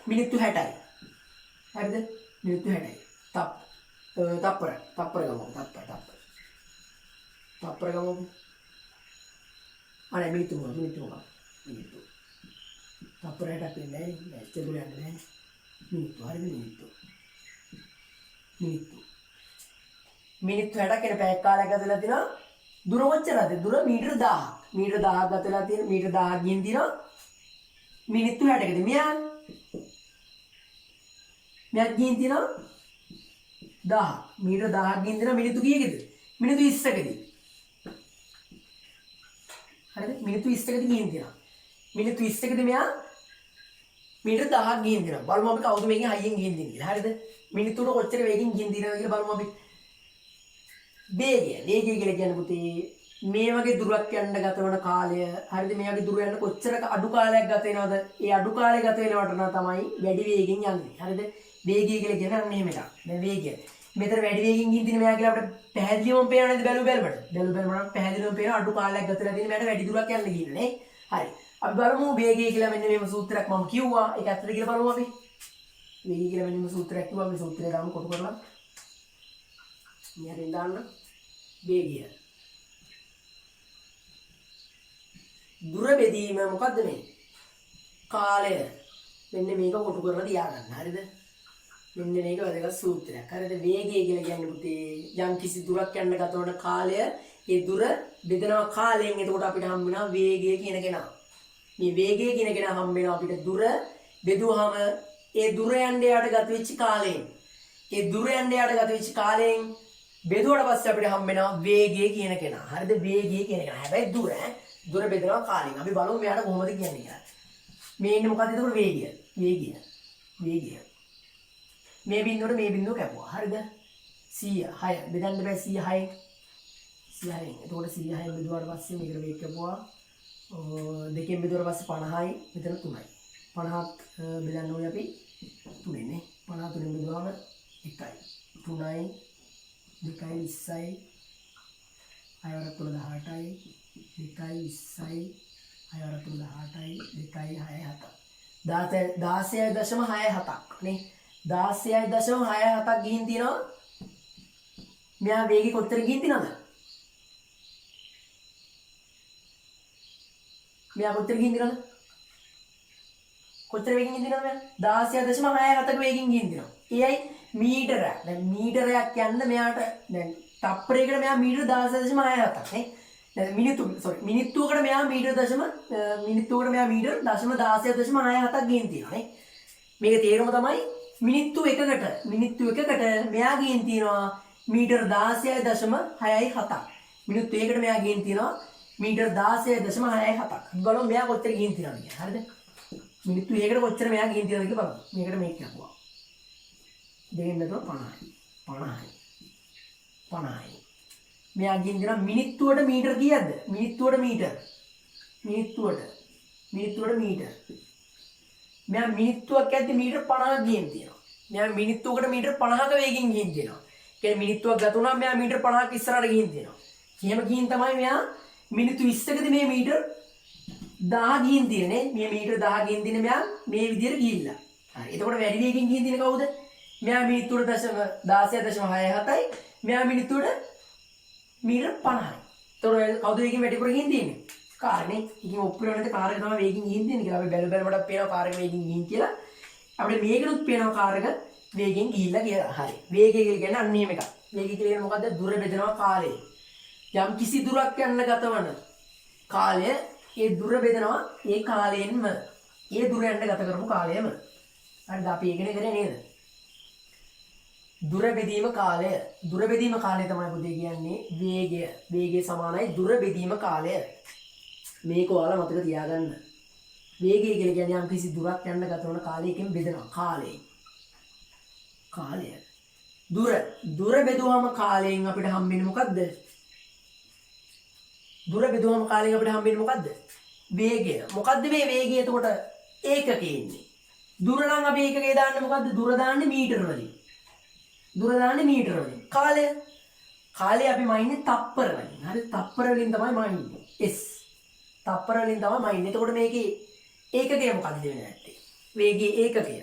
මිනිත්තු 60යි. හරිද? මිනිත්තු 60යි. තප්පර ගමු. තප්පර ගමු. අනේ මිනිත්තු. තප්පර 60ක් වෙන්නේ නැහැ. ඇස්තේ දුර යන්නේ නැහැ. මිනිත්තු. හරිද? මිනිත්තු 60ක් කියන පැය කාලයක් ගත වෙලා තිනවා. දුර කොච්චරද? දුර මීටර 1000ක්. මීටර 1000ක් ගත වෙලා තියෙන මීටර 1000ක් ගින් දිනවා. මිනිත්තු 60කදී මෙයා ගින් දිනවා 1000. මීටර 1000ක් ගින් දිනවා මිනිත්තු කීයකද? මිනිත්තු 20කදී. හරිද? මිනිත්තු 20කදී ගින් දිනවා. මිනිත්තු 20කදී මෙයා මීටර 1000ක් ගින් දිනවා. බලමු අපි කවුද මේකෙන් හයියෙන් ගින් දින්නේ කියලා. හරිද? මිනිත්තුට කොච්චර වේගෙන් ගින් දිනවද කියලා බලමු අපි. වේගය කියලා කියන්නේ පුතේ මේ වගේ දුරක් යන්න ගත වන කාලය. හරිද? මේ වගේ දුර යන්න කොච්චර අඩු කාලයක් ගත වෙනවද? ඒ අඩු කාලය ගත වෙනවට නම් තමයි වැඩි වේගෙන් යන්නේ. හරිද? වේගය කියලා කියන්නේ අන්න එහෙම එකක්. දැන් වේගය. මෙතන වැඩි වේගෙන් ගින් දින මෙයා කියලා අපිට පැහැදිලිවම පේනවා නේද බැලුවම පැහැදිලිවම පේනවා අඩු කාලයක් ගත වෙලා තියෙන මෙයාට වැඩි දුරක් යන්න ගිහින් නේ. හරි. අපි බලමු වේගය කියලා මෙන්න මේම සූත්‍රයක් මම කිව්වා. ඒක ඇත්තද කියලා බලමු අපි. වේගය කියලා මෙන්න මේම සූත්‍රයක් කිව්වා. මේ සූත්‍රය දාමු කොටු කරලා. මෙහෙන් දාන්න. වේගය. දුර බෙදීම මොකද්ද මේ? කාලය. මෙන්න මේක කොටු කරලා තියාගන්න. හරිද? මෙන්න මේක වැදගත් සූත්‍රයක්. හරිද? වේගය කියලා කියන්නේ පුතේ යම් කිසි දුරක් යන්න ගත වන කාලය ඒ දුර බෙදනවා කාලයෙන්. එතකොට අපිට හම්බ වෙනවා වේගය කියන කෙනා. මේ වේගය කියන කෙනා හම්බ වෙනවා අපිට දුර බෙදුවාම ඒ දුර යන්න යාට ගත වෙච්ච කාලයෙන්. ඒ දුර යන්න යාට ගත වෙච්ච කාලයෙන් බෙදුවට පස්සේ අපිට හම්බ වෙනවා වේගය කියන කෙනා. හරිද? වේගය කියන කෙනා. හැබැයි දුර බෙදනවා කාලයෙන්. අපි බලමු මෙයාට කොහොමද කියන්නේ කියලා. මේ ඉන්නේ මොකද්ද? එතකොට වේගය. මේ බිඳුවට මේ බිඳුව කැපුවා. හරිද? 100 6 බෙදන්න බෑ 100 6. 100යි. එතකොට 100යි බෙදුවාට පස්සේ මේකට වේග කැපුවා. දෙකෙන් බෙදුවාට පස්සේ 50යි. මෙතන 3යි. 50ක් බෙදන්න ඕනේ අපි 3නේ නේ. 50 3ෙන් බෙදුවාම 1යි. 3යි 2යි 20යි. 6 වරක් 18යි. 2යි 20යි. 6 වරක් 18යි. 2යි 6 7ක්. 16.67ක් නේ. 16.67ක් ගිහින් තියෙනවා. මෙයා වේගෙ කොච්චර ගිහින් තියෙනවද? මෙයා කොච්චර ගිහින් තියෙනවද? කොච්චර වේගෙන් ගිහින් තියෙනවද මෙයා? 16.67ක වේගෙන් ගිහින් තියෙනවා. ඒයි මීටරයක්. දැන් මීටරයක් යන්න මෙයාට දැන් තප්පරයකට මෙයා මීටර 16.67ක් නේ. දැන් මිනිත්තුවකට මෙයා මීටර 16.67ක් ගිහින් තියෙනවා නේ. මේක තේරුම තමයි මිනිත්තු එකකට මෙයා ගිහින් තියෙනවා මීටර 16.67ක්. මිනිත්තු එකකට මෙයා ගිහින් තියෙනවා මීටර 16.67ක්. බලමු මෙයා කොච්චර ගිහින් තියෙනවද කියලා. හරිද? මිනිත්තු එකකට කොච්චර මෙයා ගිහින් තියෙනවද කියලා බලමු. මේකට මේක කියපුවා. දෙකෙන් බෙදුවා 50යි. මෙයා ගිහින් තියෙනවා මිනිත්තුවට මීටර කීයක්ද? මිනිත්තුවට මීටර. මෙයා මිනිත්තුවක් ඇද්දි මීටර 50ක් ගිහින් තියෙනවා. මෙයා මිනිත්තුවකට මීටර 50ක වේගෙන් ගිහින් තියෙනවා. කියන්නේ මිනිත්තුවක් ගත වුණාම මෙයා මීටර 50ක් ඉස්සරහට ගිහින් තියෙනවා. එහෙම ගිහින් තමයි මෙයා මිනිත්තු 20කදී මේ මීටර 1000 ගිහින් තියෙන්නේ. මේ මීටර 1000 ගිහින් තියෙන්නේ මෙයා මේ විදිහට ගිහිල්ලා. හරි. එතකොට වැඩි වේගෙන් ගිහින් තියෙන කවුද? මෙයා මිනිත්තුවට 16.67යි. මෙයා මිනිත්තුවට මීටර 50යි. එතකොට කවුද වේගෙන් වැඩිපුර ගිහින් තියෙන්නේ? කාර්නේ. ඉතින් ඔප්පුල වෙනද කාර් එක තමයි වේගෙන් ගිහින් තියෙන්නේ කියලා අපි බැලුවමට පේනවා කාර් එක වේගෙන් ගිහින් කියලා. අපිට මේකෙනුත් පේනවා කාර් එක වේගෙන් ගිහිල්ලා කියලා. හරි. වේගය කියලා කියන්නේ අන්න එහෙම එකක්. වේගය කියන්නේ මොකද්ද? දුර බෙදනවා කාලය. යම් කිසි දුරක් යන්න ගතවන කාලය ඒ දුර බෙදනවා ඒ කාලයෙන්ම. ඒ දුර යන්න ගත කරපු කාලයම. හරිද? අපි ඒකනේ කරේ නේද? දුර බෙදීම කාලය. දුර බෙදීම කාලය තමයි පුතේ කියන්නේ වේගය. වේගය සමානයි දුර බෙදීම කාලය. මේක ඔයාලා මතක තියාගන්න. වේගය කියලා කියන්නේ යම් කිසි දුරක් යන්න ගතවන කාලයකින් බෙදනවා කාලය. කාලය. දුර බෙදුවම කාලයෙන් අපිට හම්බෙන්නේ මොකද්ද? දුර බෙදුවම කාලයෙන් අපිට හම්බෙන්නේ මොකද්ද? වේගය. මොකද්ද මේ වේගය? එතකොට ඒකකේ ඉන්නේ. දුර නම් අපි ඒකකේ දාන්නේ මොකද්ද? දුර දාන්නේ මීටර වලින්. දුර දාන්නේ මීටර වලින්. කාලය. කාලය අපි මයින්නේ තප්පර වලින්. හරි තප්පර වලින් තමයි මයින්නේ. S. තප්පර වලින් තමයි මයින්නේ. එතකොට මේකේ ඒකකය මොකද්ද වෙන්නේ නැත්තේ? වේගයේ ඒකකය.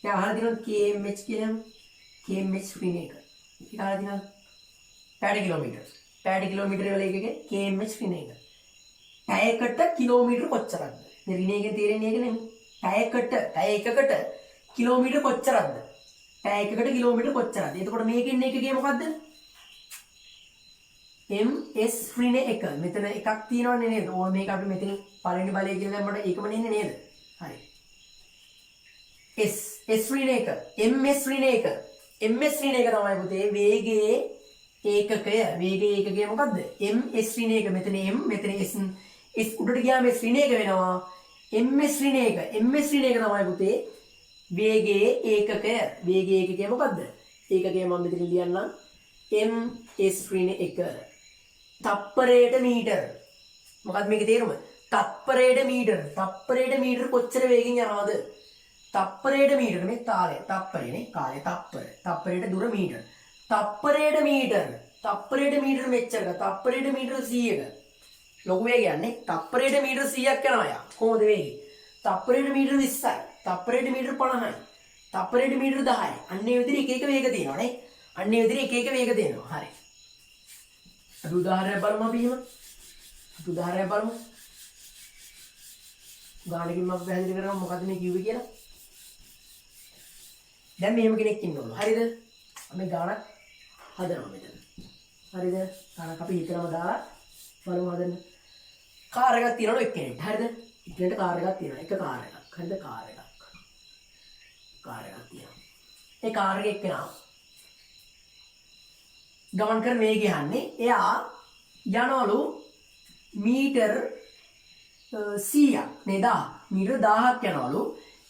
දැන් අහලා දිනන kmh කියලාම kmh ස්ක්‍රීන් එක. ඒක අහලා දිනන පැය කිලෝමීටර. පැය කිලෝමීටර වල එකකේ kmh ස්ක්‍රීන් එක. පැයකට කිලෝමීටර කොච්චරද? මේ ඍණ එකෙන් තේරෙන්නේ ඒක නෙමෙයි. පැය එකකට කිලෝමීටර කොච්චරද? පැය එකකට කිලෝමීටර කොච්චරද? එතකොට මේකෙන් එකකේ මොකද්ද? ms ඍණ එක. මෙතන එකක් තියෙනවනේ නේද? ඕන මේක අපි මෙතන පළවෙනි බලය කියලා දැම්මම ඒකම නෙන්නේ නේද? හරි. S ඍණ එක. ms ඍණ එක. ms ඍණ එක තමයි පුතේ වේගයේ ඒකකය. වේගයේ ඒකකය මොකද්ද? ms ඍණ එක. මෙතන m මෙතන s. s උඩට ගියාම s ඍණ එක වෙනවා. ms ඍණ එක. ms ඍණ එක තමයි පුතේ වේගයේ ඒකකය. වේගයේ ඒකකය මොකද්ද? ඒකකය මම මෙතන ලියන්නම්. ms ඍණ එක. තප්පරයට මීටර. මොකක්ද මේකේ තේරුම? තප්පරයට මීටර. තප්පරයට මීටර කොච්චර වේගෙන් යනවද? තප්පරයට මීටර මේ තාලය. තප්පරේනේ කාලය තප්පර. තප්පරයට දුර මීටර. තප්පරයට මීටර. තප්පරයට මීටර මෙච්චරක. තප්පරයට මීටර 100ක. ලොකු වේගයක් නේ. තප්පරයට මීටර 100ක් යනවා යා. කොහොමද වේගය? තප්පරයට මීටර 20යි. තප්පරයට මීටර 50යි. තප්පරයට මීටර 10යි. අන්න ඒ විදිහට එක එක වේග තියෙනවා නේ. අන්න ඒ විදිහට එක එක වේග තියෙනවා. හරි. අපි උදාහරණයක් බලමු අපි එහෙම. අපි උදාහරණයක් බලමු. ගානකින් මම පැහැදිලි කරනවා මොකද්ද මේ කිව්වේ කියලා. දැන් මෙහෙම කෙනෙක් ඉන්නවලු. හරිද? අපි ගානක් හදනවා මෙතන. හරිද? ගානක් අපි හිතනම දාලා බලමු හදන්න. කාර් එකක් තියනවලු එක්කෙනෙක්. හරිද? එක්කෙනෙක්ට කාර් එකක් තියෙනවා. එක කාර් එකක්. හරිද? කාර් එකක්. කාර් එකක් තියෙනවා. ඒ කාර් එකේ එක්කෙනා ගමන් කරන වේගය යන්නේ. එයා යනවලු මීටර් 100ක් නේද? මීටර් 1000ක් යනවලු.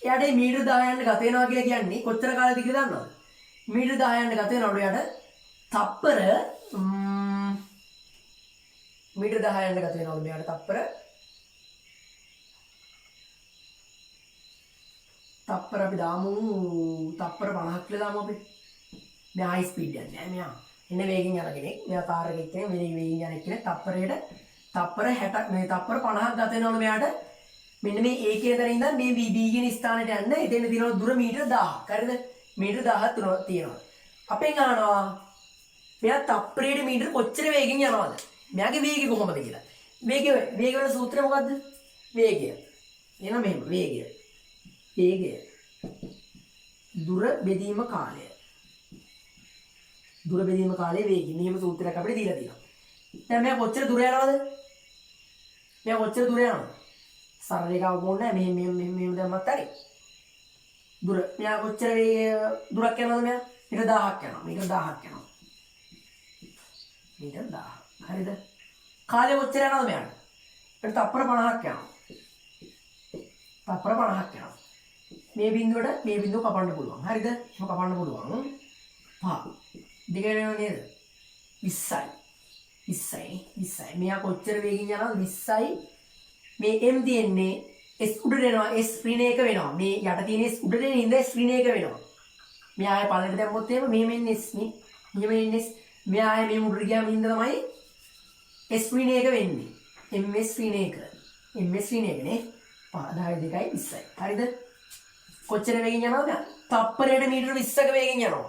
එයාට මේ මීටර් 10 යන්න ගත වෙනවා කියලා කියන්නේ කොච්චර කාලෙද කියලා දන්නවද? මීටර් 10 යන්න ගත වෙනවලු එයාට තප්පර මීටර් 10 යන්න ගත වෙනවලු මෙයාට තප්පර අපි දාමු තප්පර 50ක් කියලා දාමු අපි. මෙයා හයි ස්පීඩ් යන්නේ නැහැ මෙයා. එන්න වේගෙන් යන කෙනෙක්. මෙයා කාර් එකේ ඉන්නේ වේගෙන් යන කෙනෙක් තප්පරයට තප්පර 60 මේ තප්පර 50ක් ගත වෙනවලු මෙයාට. මෙන්න මේ A කියන තැන ඉඳන් මේ B කියන ස්ථානයට යන්න එතෙන් තියෙනවා දුර මීටර 1000ක්. හරිද? මීටර 1000ක් තියෙනවා. අපෙන් අහනවා මෙයා තප්පරයට මීටර කොච්චර වේගෙන් යනවද? මෙයාගේ වේගය කොහොමද කියලා. වේග වල සූත්‍රය මොකද්ද? වේගය. එහෙනම් මෙහෙම වේගය. දුර බෙදීම කාලය. දුර බෙදීම කාලයේ වේගය. මෙහෙම සූත්‍රයක් අපිට දීලා තියෙනවා. දැන් මෙයා කොච්චර දුර යනවද? මෙයා කොච්චර දුර යනවද? සරල රේඛාවක් ඕනේ නැහැ. මෙහෙම දැම්මත් හරි. දුර මෙයා කොච්චර දුරක් යනවද මෙයා? මීටර 1000ක් යනවා. මීටර 1000ක් යනවා. මීටර 1000ක්. හරිද? කාලය කොච්චර යනවද මෙයාට? ඒක තප්පර 50ක් යනවා. තප්පර 50ක් යනවා. මේ බිඳුවට මේ බිඳුව කපන්න පුළුවන්. හරිද? එහෙම කපන්න පුළුවන්. පහ. දෙක වෙනව නේද? 20යි. 20යි. මෙයා කොච්චර වේගින් යනවද? 20යි. මේ m තියෙන්නේ s උඩට එනවා. s ඍණ එක වෙනවා. මේ යට තියෙන s උඩට එන ඉඳ s ඍණ එක වෙනවා. මෙයා ආයේ පළලට දැම්මොත් එහෙම මෙහෙම එන්නේ s නේ. මෙහෙම එන්නේ s. මෙයා ආයේ මේ උඩට ගියාම ඉඳ තමයි s ඍණ එක වෙන්නේ. ms ඍණ එක. ms ඍණ එක නේ. 10 2යි 20යි. හරිද? කොච්චර වේගෙන් යනවද? තප්පරයට මීටර 20ක වේගෙන් යනවා.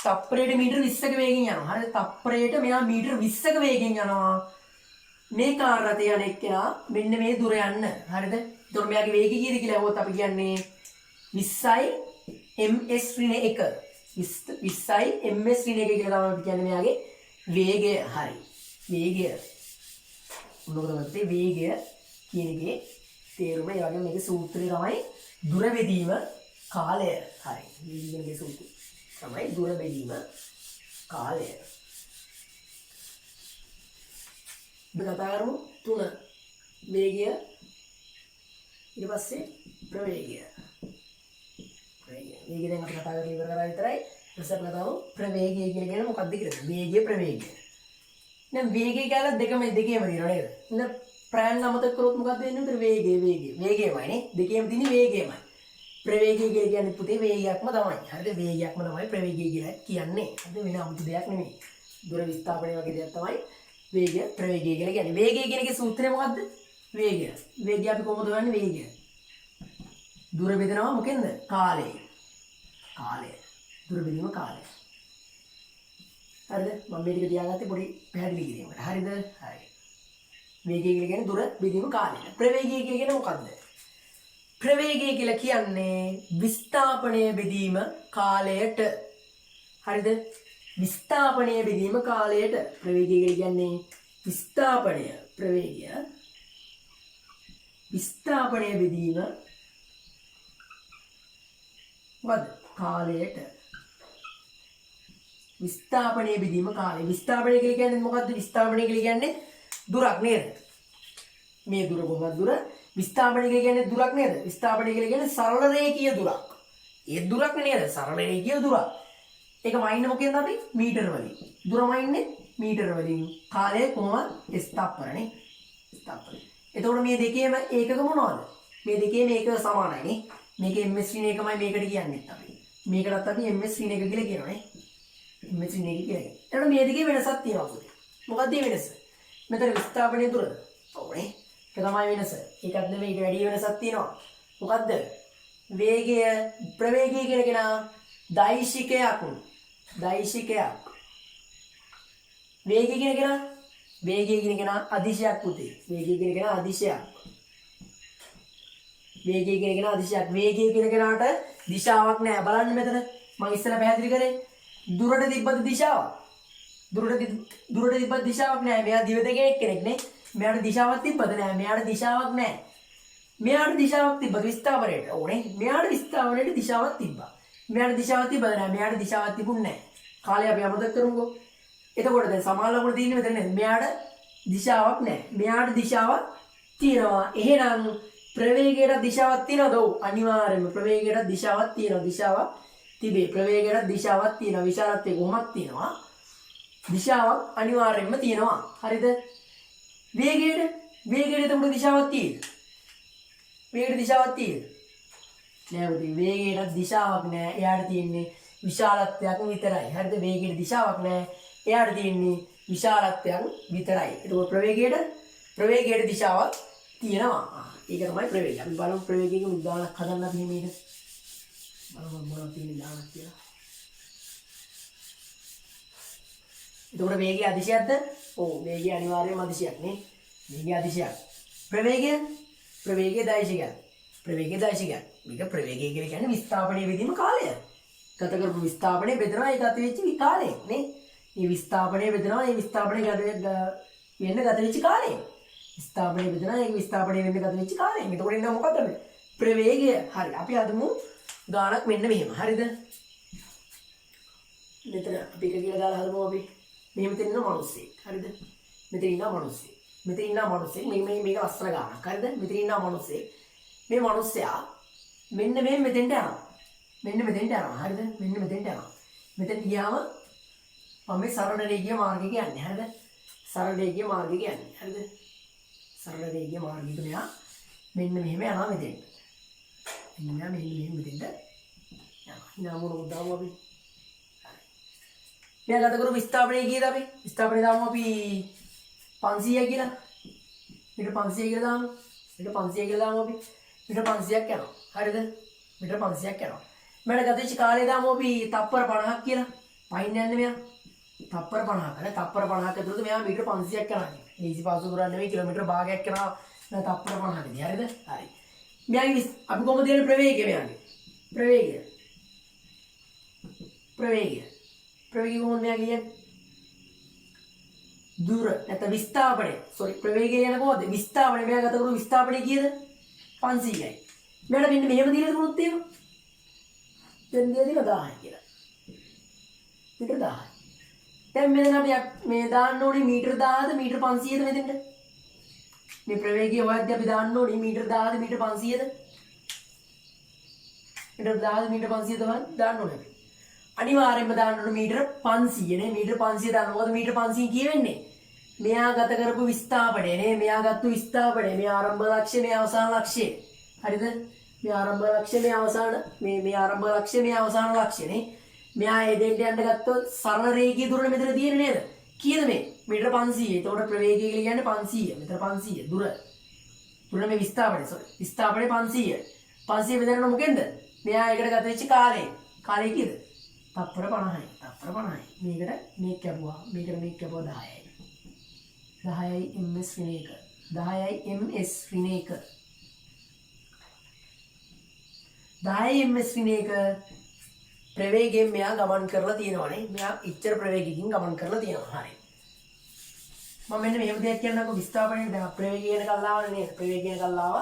තප්පරයට මීටර 20ක වේගෙන් යනවා. හරිද? තප්පරයට මෙයා මීටර 20ක වේගෙන් යනවා. මේ කාර් රථය යන එක්කෙනා මෙන්න මේ දුර යන්න. හරිද? ඒතකොට මෙයාගේ වේගය කීයද කියලා අහුවොත් අපි කියන්නේ 20යි ms ඍණ 1. 20යි ms ඍණ 1 කියලා තමයි අපි කියන්නේ මෙයාගේ වේගය. හරි. වේගය. මොනවද වේගය කියන එකේ තේරුම ඒ වගේම මේකේ සූත්‍රය තමයි දුර බෙදීම කාලය. හරි. මේකේ සූත්‍රය තමයි දුර බෙදීම කාලය. අපි කතා කරමු 3 වේගය ඊට පස්සේ ප්‍රවේගය. වේගය දැන් අපි කතා කරලා ඉවර කරා විතරයි. ඊට පස්සේ අපි කතා කරමු ප්‍රවේගය කියන්නේ මොකක්ද කියලා. වේගය ප්‍රවේගය. දැන් වේගය කියලා දෙකම තියෙනවා නේද? ඉතින් ප්‍රාණ අමතක කරොත් මොකක්ද වෙන්නේ? උතර වේගයමයි නේ. දෙකේම තියෙන වේගයමයි. ප්‍රවේගය කියන්නේ පුතේ වේගයක්ම තමයි. හරිද? වේගයක්ම තමයි ප්‍රවේගය කියලා කියන්නේ. හරිද? වෙන 아무තු දෙයක් නෙමෙයි. දුර විස්ථාපනය වගේ දෙයක් තමයි වේගය ප්‍රවේගය කියලා කියන්නේ. වේගය කියන එකේ සූත්‍රය මොකද්ද? වේගය. වේගය අපි කොහොමද හොයන්නේ වේගය? දුර බෙදනවා මොකෙන්ද? කාලයෙන්. කාලය. දුර බෙදීම කාලය. හරිද? මම මේ ටික තියාගත්තේ පොඩි පැහැදිලි කිරීමකට. හරිද? හරි. වේගය කියලා කියන්නේ දුර බෙදීම කාලය. ප්‍රවේගය කියන්නේ මොකද්ද? ප්‍රවේගය කියලා කියන්නේ විස්ථාපනය බෙදීම කාලයට. හරිද? විස්ථාපනය බෙදීම කාලයට. ප්‍රවේගය කියන්නේ විස්ථාපනය ප්‍රවේගය විස්ථාපනය බෙදීම මොකද්ද? කාලයට. විස්ථාපනය බෙදීම කාලය. විස්ථාපනය කියලා කියන්නේ මොකද්ද? විස්ථාපනය කියලා කියන්නේ දුරක් නේද? මේ දුර කොහොමද දුර? විස්ථාපනය කියලා කියන්නේ දුරක් නේද? විස්ථාපනය කියලා කියන්නේ සරල රේඛීය දුරක්. ඒ දුරක් නේද? සරල රේඛීය දුරක්. ඒක මයින්නේ මොකෙන්ද අපි? මීටර වලින්. දුර මයින්නේ මීටර වලින්. කාලය කොහොමද? ස්ථාපරනේ. ස්ථාපර. එතකොට මේ දෙකේම ඒකක මොනවද? මේ දෙකේම ඒකක සමානයි නේ. මේකේ ms ඍණ එකමයි මේකට කියන්නේ අපි. මේකටත් අපි ms ඍණ එක කියලා කියනවා නේ. ms ඍණ එක කියන්නේ. එතකොට මේ දෙකේ වෙනසක් තියෙනවා පුතේ. මොකක්ද මේ වෙනස? මෙතන විස්ථාපනයේ දුරද? ඔව්නේ. ඒක තමයි වෙනස. ඒකත් නෙමෙයි ඊට වැඩි වෙනසක් තියෙනවා. මොකද්ද? වේගය ප්‍රවේගය කියන කෙනා දෛශිකයක්. දෛශිකයක්. වේගය කියන කෙනා අදිශයක් පුතේ. වේගය කියන කෙනා අදිශයක්. වේගය කියන කෙනා අදිශයක්. වේගය කියන කෙනාට දිශාවක් නැහැ. බලන්න මෙතන මම ඉස්සෙල්ලා පැහැදිලි කරේ. දුරට තිබ්බද දිශාවක්? දුරට තිබ්බ දිශාවක් නැහැ. මෙයා දිව දෙකේ එක්කෙනෙක් නේ. මෙයාට දිශාවක් තිබ්බද නැහැ. මෙයාට දිශාවක් නැහැ. මෙයාට දිශාවක් තිබ්බද විස්ථාපනයට? ඕනේ. මෙයාට විස්ථාපනයට දිශාවක් තිබ්බා. මෙයාට දිශාවක් තිබ්බද නැහැ. මෙයාට දිශාවක් තිබුණේ නැහැ. කාලය අපි අමතක කරමුකෝ. එතකොට දැන් සමානලකුණ තියෙන්නේ මෙතන නේද? මෙයාට දිශාවක් නැහැ. මෙයාට දිශාවක් තියෙනවා. එහෙනම් ප්‍රවේගයට දිශාවක් තියෙනවද? ඔව් අනිවාර්යයෙන්ම ප්‍රවේගයට දිශාවක් තියෙනවා. දිශාවක් තිබේ. ප්‍රවේගයට දිශාවක් තියෙනවා. විශාලත්වයේ කොහොමද තියෙනවා? දිශාවක් අනිවාර්යයෙන්ම තියෙනවා. හරිද? වේගයට එතකොට දිශාවක් තියෙද? වේගයට දිශාවක් තියෙද? නෑ පුතේ. වේගයට දිශාවක් නෑ. එයාට තියෙන්නේ විශාලත්වයක් විතරයි. හරිද? වේගයට දිශාවක් නෑ. එයාට තියෙන්නේ විශාලත්වයක් විතරයි. ඒකෝ ප්‍රවේගයට දිශාවක් තියෙනවා. ඒක තමයි ප්‍රවේගය. අපි බලමු ප්‍රවේගයක උදාහරණයක් හදන්න අපි මේක. බලමු මොනවද තියෙන්නේ දානක් කියලා. එතකොට වේගය අදිශයක්ද? ඔව් වේගය අනිවාර්යයෙන්ම අදිශයක් නේ. වේගය අදිශයක්. ප්‍රවේගය දෛශිකයක්. ප්‍රවේගය දෛශිකයක්. මේක ප්‍රවේගය කියලා කියන්නේ විස්ථාපනය වෙදීම කාලය. ගත කරපු විස්ථාපනය බෙදනවා ඒ ගත වෙච්ච කාලය නේ. මේ විස්ථාපනය බෙදනවා ඒ විස්ථාපනය වෙන්න ගත වෙච්ච කාලය. විස්ථාපනය බෙදනවා ඒ විස්ථාපනය වෙන්න ගත වෙච්ච කාලය. එතකොට එන්න මොකක්ද මේ? ප්‍රවේගය. හරි. අපි අදමු ගානක් මෙන්න මෙහෙම. හරිද? මෙතන අපි එක කියලා දාලා හදමු අපි. මෙහෙම තියෙන මිනිස්සෙක්. හරිද? මෙතන ඉන්නවා මිනිස්සෙක්. මේක අස්තර ගානක්. හරිද? මෙතන ඉන්නවා මිනිස්සෙක්. මේ මිනිස්සයා මෙන්න මෙතෙන්ට යනවා. හරිද? මෙන්න මෙතෙන්ට යනවා. මෙතෙන් ගියාම මම මේ සරල රේඛීය මාර්ගයක යන්නේ. හරිද? සරල රේඛීය මාර්ගයක යන්නේ. හරිද? සරල රේඛීය මාර්ගයක මෙයා මෙන්න මෙහෙම යනවා මෙතෙන්ට. මෙන්න මෙහෙම මෙතෙන්ට යනවා. ඊළඟ මොනවද දාමු අපි? මෙයා ගත කරපු විස්ථාපනය කීයද අපි? විස්ථාපනය දාමු අපි 500 කියලා. ඊට 500 කියලා දාමු. ඊට 500 කියලා දාමු අපි. ඊට 500ක් යනවා. හරිද? මීටර 500ක් යනවා. මට ගත වෙච්ච කාලේ දාමු අපි තප්පර 50ක් කියලා. පයින් යන්නේ මෙයා. තප්පර 50ක් නේ. තප්පර 50ක් ඇතුළත මෙයා මීටර 500ක් යනවා. ඊසි පාසු දුරක් නෙමෙයි කිලෝමීටර භාගයක් යනවා. දැන් තප්පර 50කදී. හරිද? හරි. මෙයාගේ අපි කොහොමද දෙන්නේ ප්‍රවේගය මෙයාගේ? ප්‍රවේගය. ප්‍රවේගය කොහොමද මෙයා කියන්නේ? දුර නැත්නම් විස්ථාපනය. ප්‍රවේගය යන කොහොමද? විස්ථාපනය මෙයා ගත කරු විස්ථාපනය කීයද? 500යි. මෙයාට මෙන්න මෙහෙම දීලා තිබුණොත් එහෙම. දැන් දීලා 1000 කියලා. මීටර 1000. දැන් මෙතන අපි මේ දාන්න ඕනේ මීටර 1000ද මීටර 500ද මෙතෙන්ට? මේ ප්‍රවේගය හොයද්දී අපි දාන්න ඕනේ මීටර 1000ද මීටර 500ද? මීටර 1000ද මීටර 500ද දාන්න ඕනේ. අනිවාර්යයෙන්ම දාන්න ඕනේ මීටර 500 නේ. මීටර 500 දාන්න. මොකද මීටර 500 කියවෙන්නේ? මෙයා ගත කරපු විස්ථාපනය නේ. මෙයා ගත්තු විස්ථාපනය. මේ ආරම්භ ලක්ෂ්‍ය මේ අවසාන ලක්ෂ්‍ය. හරිද? මේ ආරම්භ ලක්ෂ්‍ය මේ අවසාන මේ ආරම්භ ලක්ෂ්‍ය මේ අවසාන ලක්ෂ්‍ය නේ. මෙයා ඒ දෙන්න යන්න ගත්තොත් සරල රේඛීය දුරනේ මෙතන තියෙන්නේ නේද? කීයද මේ? මීටර 500. ඒතකොට ප්‍රවේගය කියලා කියන්නේ 500. මෙතන 500 දුර. දුර මේ විස්ථාපනය. විස්ථාපනය 500. 500 බෙදන්න මොකෙන්ද? මෙයා ඒකට ගත වෙච්ච කාලය. කාලය කීයද? තප්පර 50යි. තප්පර 50යි. මේකට මේක කැපුවා. මේකට මේක කැපුවා 10යි. 10යි ms ඍණ 1. 10යි ms ඍණ 1. 10යි ms ඍණ 1 ප්‍රවේගයෙන් මෙයා ගමන් කරලා තියෙනවානේ. මෙයා ඉච්ඡර ප්‍රවේගයකින් ගමන් කරලා තියෙනවා. හරි. මම මෙන්න මෙහෙම දෙයක් කියන්නකෝ විස්ථාපනයේ දැන් ප්‍රවේගය යන කල්ලාවනේ නේද? ප්‍රවේගය යන කල්ලාව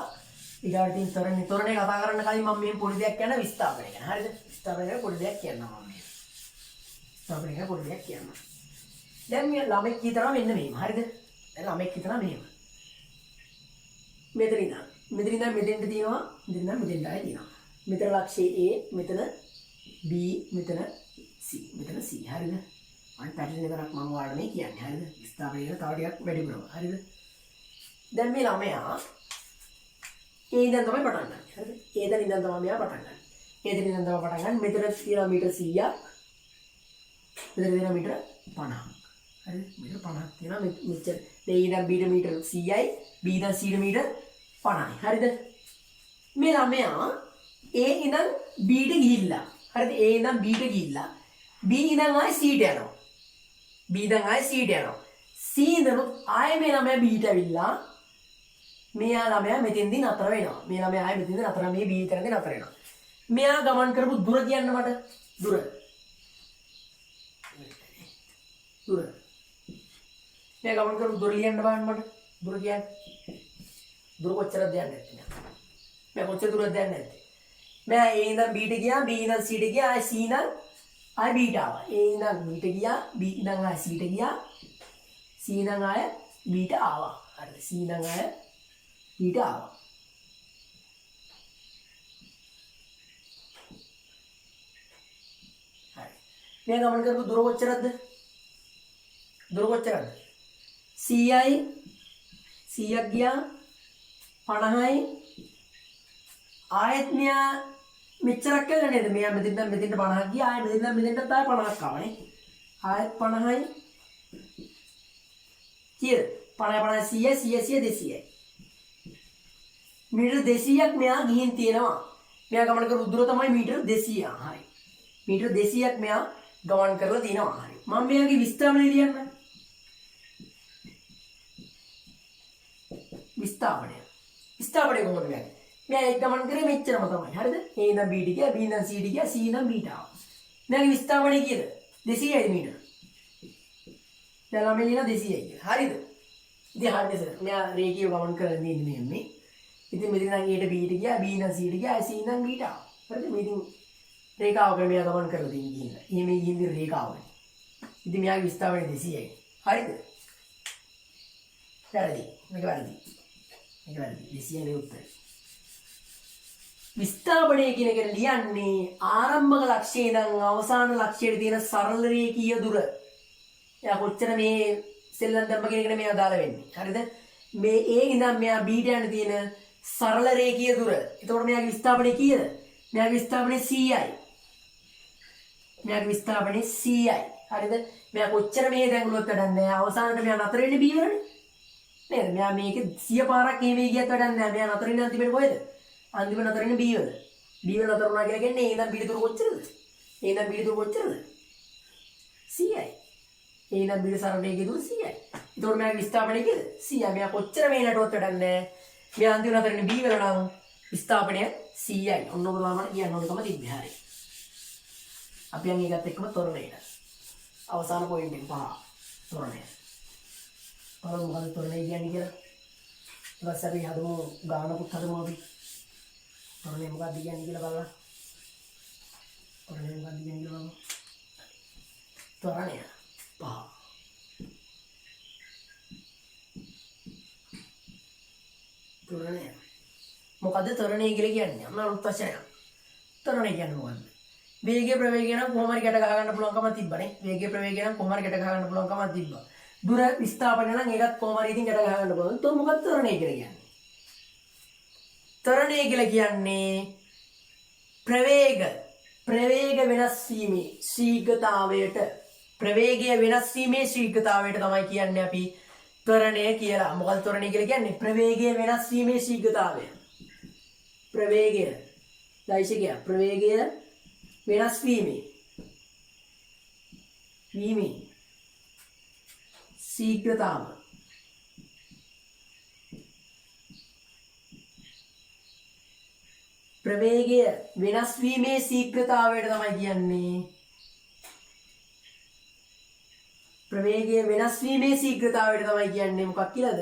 ඊගාට තියෙන තොරණේ කතා කරන්න කලින් මම මේ පොඩි දෙයක් කියන්න විස්ථාපනය ගැන. හරිද? විස්ථාපනය ගැන පොඩි දෙයක් කියන්නම් මම මේ. විස්ථාපනය ගැන පොඩි දෙයක් කියන්නම්. දැන් මේ ළමෙක් හිතනවා මෙන්න මෙහෙම. හරිද? දැන් ළමෙක් හිතනවා මෙහෙම. මෙතන ඉඳන් මෙතෙන්ට තියෙනවා. මෙතන ඉඳන් මෙතෙන්ට ආයෙ තියෙනවා. මෙතන ලක්ෂ්‍ය A, මෙතන B, මෙතන C, මෙතන C. හරිද? අනිත් පැටර්න් එකක් මම ඔයාලට මේ කියන්නේ. හරිද? විස්ථාපනය කරලා තව ටිකක් වැඩිපුරම. හරිද? දැන් මේ ළමයා ඒ ඉඳන් තමයි පටන් ගන්න. හරිද? ඒ ඉඳන් තමයි මෙයා පටන් ගන්න. ඒ ඉඳන් තමයි පටන් ගන්න. මෙතන තියෙනවා මීටර 100ක්. මෙතන තියෙනවා මීටර 50ක්. හරිද? මීටර 50ක් තියෙනවා මෙච්චර. ඒ ඉඳන් B ට මීටර 100යි, B ඉඳන් C ට මීටර 50යි. හරිද? මේ ළමයා A ඉඳන් B ට ගිහිල්ලා. හරිද? A ඉඳන් B ට ගිහිල්ලා. B ඉඳන් ආයි C ට යනවා. B ඉඳන් ආයි C ට යනවා. C ඉඳන් ආයි මේ ළමයා B ට ඇවිල්ලා මෙයා ළමයා මෙතෙන්දී නතර වෙනවා. මේ ළමයා ආයෙ මෙතෙන්දී නතර මේ B තැනදී නතර වෙනවා. මෙයා ගමන් කරපු දුර කියන්න මට. දුර. මෙයා ගමන් කරපු දුර ලියන්න බලන්න මට. දුර කියන්නේ. දුර කොච්චරද යන්නේ නැත්තේ. මෙයා කොච්චර දුරද යන්නේ නැත්තේ. මෙයා A ඉඳන් B ට ගියා, B ඉඳන් C ට ගියා, ආයෙ C ඉඳන් ආයෙ B ට ආවා. A ඉඳන් B ට ගියා, B ඉඳන් ආයෙ C ට ගියා, C ඉඳන් ආයෙ B ට ආවා. හරිද? C ඉඳන් ආයෙ ඊට ආවා. හරි. මේ ගමන් කරපු දුර කොච්චරද? දුර කොච්චරද? 100යි 100ක් ගියා 50යි ආයෙත් මෙයා මෙච්චරක් කළා නේද? මෙයා මෙතෙන්ට 50ක් ගියා. ආයෙ මෙතෙන්ට ආයෙ 50ක් ආවනේ. ආයෙත් 50යි කීයද? 50 100 200යි. මීටර 200ක් මෙයා ගිහින් තියෙනවා. මෙයා ගමන් කරපු දුර තමයි මීටර 200. හරි. මීටර 200ක් මෙයා ගමන් කරලා තියෙනවා. හරි. මම මෙයාගේ විස්ථාපනය ලියන්න. විස්ථාපනය කොහොමද මෙයාගේ? මෙයා ඒක ගමන් කරේ මෙච්චරම තමයි. හරිද? A ඉඳන් B ට ගියා, B ඉඳන් C ට ගියා, C ඉඳන් B ට ආවා. මෙයාගේ විස්ථාපනය කීයද? 200යි මීටර. දැන් ළමයි ලියන 200යි කියලා. හරිද? ඉතින් හරිද සර්? මෙයා රේඛීය ගමන් කරලා ඉන්නේ මේ. ඉතින් මෙතන නම් A ට B ට ගියා, B ඉඳන් C ට ගියා, C ඉඳන් B ට ආවා. හරිද? මේ ඉතින් රේඛාවක මෙයා ගමන් කරලා තියෙන ගිහින්. මේ ගිහින් රේඛාවනේ. ඉතින් මෙයාගේ විස්ථාපනය 200යි. හරිද? වැරදි. මේක වැරදි. 200 නේ උත්තරේ. විස්ථාපනය කියන එකට ලියන්නේ ආරම්භක ලක්ෂ්‍යය ඉඳන් අවසාන ලක්ෂ්‍යයට තියෙන සරල රේඛීය දුර. එයා කොච්චර මේ සෙල්ලම් ධර්ම කියන එකට මෙයා දාලා වෙන්නේ. හරිද? මේ A ඉඳන් මෙයා B ට යන තියෙන සරල රේඛීය දුර. එතකොට මෙයාගේ විස්ථාපනය කීයද? මෙයාගේ විස්ථාපනය 100යි. මෙයාගේ විස්ථාපනය 100යි. හරිද? මෙයා කොච්චර මේ දැඟලුවත් වැඩක් නැහැ. අවසානට මෙයා නතර වෙන්නේ B වලනේ. නේද? මෙයා මේක 100 පාරක් එහෙම ගියත් වැඩක් නැහැ. මෙයා නතර වෙන්නේ අන්තිමට කොහෙද? අන්තිම නතර වෙන්නේ B වල. බීවල නතර වුණා කියලා කියන්නේ එහෙනම් පිළිතුර කොච්චරද? එහෙනම් පිළිතුර කොච්චරද? 100යි. එහෙනම් බීඩ සරණයේ දුර 100යි. ඒතකොට මම විස්ථාපනය කීයද? 100යි. මෙයා කොච්චර මේනටවත් වැඩක් නැහැ. මෙයා අන්තිම නතරනේ බීවල නම් විස්ථාපනය 100යි. ඔන්න ඔබ ළමයට කියන්න ඕනකම තිබ්බේ හරිය. අපි යන් ඒකත් එක්කම තොරණේට. අවසාන පොයින්ට් එක 5 තොරණේ. බලමු මොකද තොරණේ කියන්නේ කියලා. ඊට පස්සේ අපි හදමු ගානකුත් හදමු අපි. තොරණේ මොකක්ද කියන්නේ කියලා බලන්න. තොරණේ මොකක්ද කියන්නේ කියලා බලමු. තොරණේ 5. තොරණේ මොකද්ද තොරණේ කියලා කියන්නේ? අන්න අලුත් වචනයක්. තොරණේ කියන්නේ මොකද්ද? වේගය ප්‍රවේගය නම් කොහොම හරි ගැට ගහ ගන්න පුළුවන්කම තිබ්බනේ. වේගය ප්‍රවේගය නම් කොහොම හරි ගැට ගහ ගන්න පුළුවන්කම තිබ්බා. දුර විස්ථාපනය නම් ඒකත් කොහොම හරි ඉතින් ගැට ගහ ගන්න පුළුවන්. તો මොකක්ද ත්වරණය කියලා කියන්නේ? ත්වරණය කියලා කියන්නේ ප්‍රවේග වෙනස් වීමේ ශීඝ්‍රතාවයට ප්‍රවේගය වෙනස් වීමේ ශීඝ්‍රතාවයට තමයි කියන්නේ අපි ත්වරණය කියලා. මොකක්ද ත්වරණය කියලා කියන්නේ? ප්‍රවේගය වෙනස් වීමේ ශීඝ්‍රතාවය. ප්‍රවේගය දෛශිකය ප්‍රවේගය වෙනස් වීමේ ශීඝ්‍රතාව ප්‍රවේගය වෙනස් වීමේ ශීඝ්‍රතාවයට තමයි කියන්නේ ප්‍රවේගය වෙනස් වීමේ ශීඝ්‍රතාවයට තමයි කියන්නේ මොකක් කියලාද?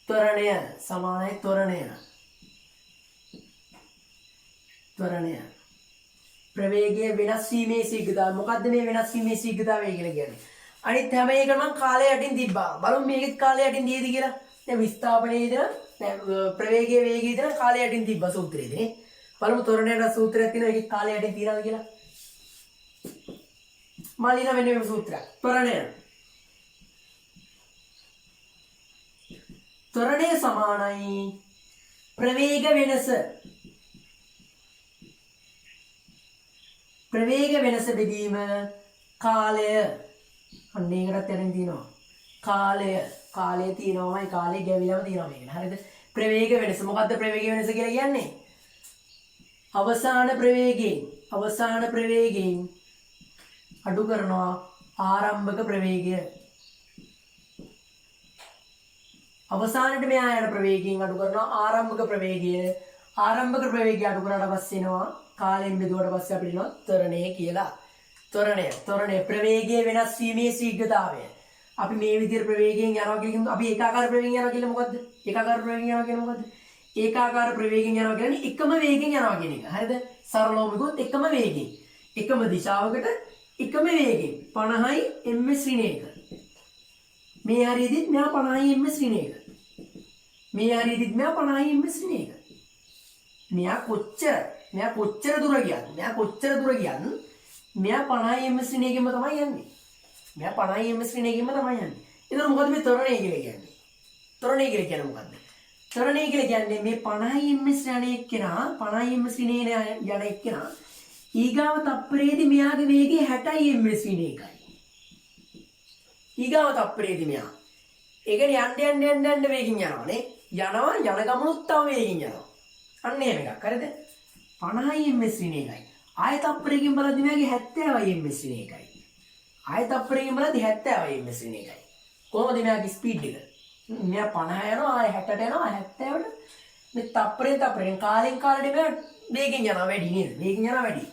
ත්වරණය සමානයි ත්වරණය ප්‍රවේගය වෙනස් වීමේ ශීඝ්‍රතාවය. මොකද්ද මේ වෙනස් වීමේ ශීඝ්‍රතාවය කියලා කියන්නේ? අනිත් හැම එකම කාලය යටින් තිබ්බා. බලමු මේකෙත් කාලය යටින් දීද කියලා. දැන් විස්ථාපනයේ ඉඳලා දැන් ප්‍රවේගයේ වේගය ඉඳලා කාලය යටින් තිබ්බා සූත්‍රයේදී නේ. බලමු ත්වරණයට සූත්‍රයක් තියෙනවා. ඒකේ කාලය යටින් තියනවාද කියලා. මාලිනා මෙන්න මේ සූත්‍රය. ත්වරණය සමානයි ප්‍රවේග වෙනස බෙදීම කාලය. අන්න ඒකටත් යටින් තියෙනවා. කාලය තියෙනවාමයි කාලය ගැවිලාම තියෙනවා මේකට. හරිද? ප්‍රවේග වෙනස. මොකද්ද ප්‍රවේග වෙනස කියලා කියන්නේ? අවසාන ප්‍රවේගයෙන් අඩු කරනවා ආරම්භක ප්‍රවේගය. අවසානයේ මෙහා යන ප්‍රවේගයෙන් අඩු කරනවා ආරම්භක ප්‍රවේගය. ආරම්භක ප්‍රවේගය අඩු කරාට පස්සේ එනවා කාලයෙන් බෙදුවට පස්සේ අපිට එනවා ත්වරණය කියලා. ත්වරණය ප්‍රවේගය වෙනස් වීමේ ශීඝ්‍රතාවය. අපි මේ විදිහට ප්‍රවේගයෙන් යනවා කියනකොට අපි ඒකාකාර ප්‍රවේගයෙන් යනවා කියන්නේ මොකද්ද? ඒකාකාර ප්‍රවේගයෙන් යනවා කියන්නේ එකම වේගයෙන් යනවා කියන එක. හරිද? සරලවම කිව්වොත් එකම වේගයෙන්. එකම දිශාවකට එකම වේගයෙන් 50යි ms ඍණ 1. මේ හරියදිත් මෙයා 50යි ms ඍණ 1. මේ හරියදිත් මෙයා 50යි ms ඍණ 1. මෙයා කොච්චර දුර ගියත් මෙයා 50යි ms ඍණ 1කින්ම තමයි යන්නේ. මෙයා 50යි ms ඍණ 1කින්ම තමයි යන්නේ. ඒතර මොකද මේ ත්වරණය කියලා කියන්නේ? ත්වරණය කියලා කියන්නේ මොකද්ද? ත්වරණය කියලා කියන්නේ මේ 50යි ms ඍණ 1 කෙනා 50යි ms ඍණ යන එක්කෙනා ඊගාව තප්පරයේදී මෙයාගේ වේගය 60යි ms ඍණ 1යි. ඊගාව තප්පරයේදී මෙයා ඒ කියන්නේ යන්න වේගින් යනවානේ. යන ගමනුත් තව වේගින් යනවා. අන්න එහෙම එකක්. හරිද? 50යි ms ඍණ 1යි. ආය තප්පරයකින් බලද්දි මෙයාගේ 70යි ms ඍණ 1යි. ආය තප්පරයකින් බලද්දි 70යි ms ඍණ 1යි. කොහොමද මෙයාගේ ස්පීඩ් එක? මෙයා 50 යනවා ආය 60ට යනවා 70ට මේ තප්පරෙන් කාලෙන් කාලෙට මෙයා වේගෙන් යනවා වැඩි නේද? වේගෙන් යනවා වැඩි.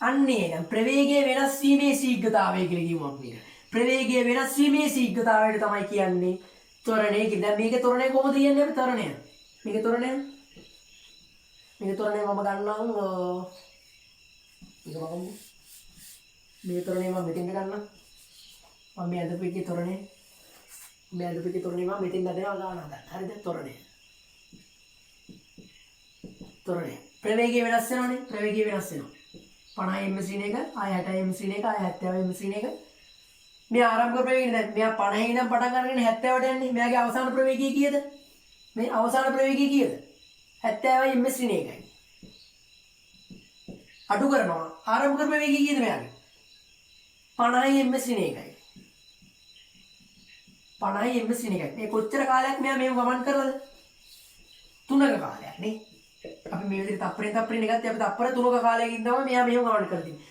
අන්නේ නම් ප්‍රවේගය වෙනස් වීමේ ශීඝ්‍රතාවය කියලා කියමු අපි. ප්‍රවේගය වෙනස් වීමේ ශීඝ්‍රතාවයට තමයි කියන්නේ ත්වරණය කියලා. දැන් මේකේ ත්වරණය කොහොමද කියන්නේ අපි ත්වරණය? මේකේ ත්වරණය මම ගන්නම් මේ ත්වරණය මම මෙතෙන්ට ගන්නම්. මම මේ අදපු එකේ ත්වරණය මම මෙතෙන් හදනවා ගන්න. හරිද? ත්වරණය ප්‍රවේගය වෙනස් වෙනවනේ. 50 ms ඍණ 1 ආය 60 ms ඍණ 1 ආය 70 ms ඍණ 1. මේ ආරම්භක ප්‍රවේගය දැන් මෙයා 50 ඉඳන් පටන් අරගෙන 70ට යන්නේ. මෙයාගේ අවසාන ප්‍රවේගය කීයද? මේ අවසාන ප්‍රවේගය කීයද? 70යි ms ඍණ 1යි. අඩු කරනවා ආරම්භක ප්‍රවේගය කීයද මෙයාගේ? 50යි ms ඍණ 1යි. 50යි ms ඍණ 1යි. මේ කොච්චර කාලයක් මෙයා මේව ගමන් කරලාද? 3ක කාලයක් නේ. අපි මේ විදිහට තප්පරෙන් ගත්තේ අපි තප්පර 3ක කාලයකින් තමයි මෙයා මෙහෙම ගමන් කරලා තියෙන්නේ.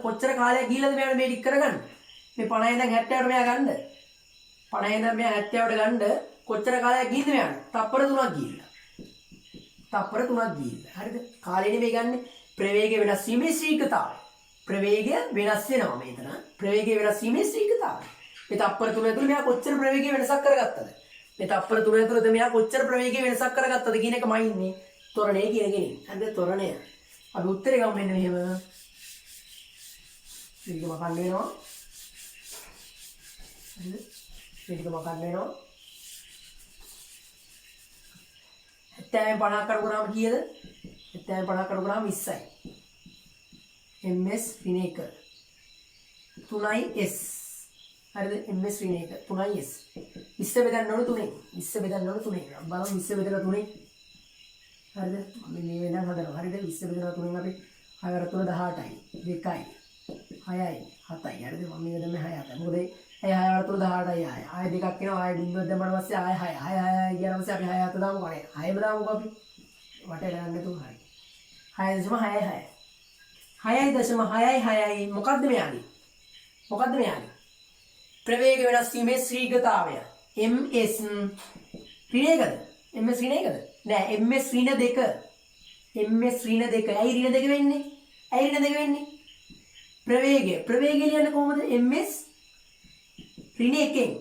කොච්චර කාලයක් ගිහිල්ලාද මෙයාට මේ ටික කරගන්න? මේ 50 ඉඳන් 70ට මෙයා ගන්න. 50 ඉඳන් මෙයා 70ට ගන්න කොච්චර කාලයක් ගිහින්ද මෙයාට? තප්පර 3ක් ගිහිල්ලා. තප්පර 3ක් ගිහිල්ලා. හරිද? කාලේ නෙමෙයි ගන්නෙ. ප්‍රවේගය වෙනස් වීමේ ශීඝ්‍රතාවය. ප්‍රවේගය වෙනස් වෙනවා මෙතන. ප්‍රවේගය වෙනස් වීමේ ශීඝ්‍රතාවය. මේ තප්පර 3 ඇතුළේ මෙයා කොච්චර ප්‍රවේගය වෙනසක් කරගත්තද? මේ තප්පර 3 ඇතුළත මෙයා කොච්චර ප්‍රවේගය වෙනසක් කරගත්තද කියන එකමයි ඉන්නේ. ත්වරණය කියන කෙනෙක්. හරිද? ත්වරණය. අපි උත්තරේ ගමු මෙන්න මෙහෙම. මේකම කන්න වෙනවා. හරිද? මේකම කන්න වෙනවා. 70 50 කඩ කරාම කීයද? 70 50 කඩ කරාම 20යි. ms විනේක 3s. හරිද? ms විනේක 3s. 20 බෙදන්න ඕන 3ෙන්. 20 බෙදන්න ඕන 3ෙන්. බලමු 20 බෙදලා 3ෙන්. හරිද? මම මේ වෙනම හදනවා. හරිද? 20 බෙදලා 3ෙන් අපි 6 වර 3 18යි. 2යි. 6යි. 7යි. හරිද? මම මේ දැම්මේ 6 7යි. මොකද ඒ 6 වර 3 18යි ආය. ආය දෙකක් එනවා. ආය බින්දුවක් දැම්මම පස්සේ ආය 6. 6 6 6 කියන පස්සේ අපි 6 7 දාමු කනේ. 6ම දාමුකෝ අපි. වටේ ගන්න තු හරි. 6.66. 6.66යි මොකද්ද මෙයාගේ? මොකද්ද මෙයාගේ? ප්‍රවේග වෙනස් වීමේ ශීඝ්‍රතාවය. ms ඍණයකද? ms ඍණයකද? නෑ ms ඍණ 2. ms ඍණ 2. ඇයි ඍණ 2 වෙන්නේ? ඇයි ඍණ 2 වෙන්නේ? ප්‍රවේගය ලියන්නේ කොහොමද? ms ඍණ 1ෙන්.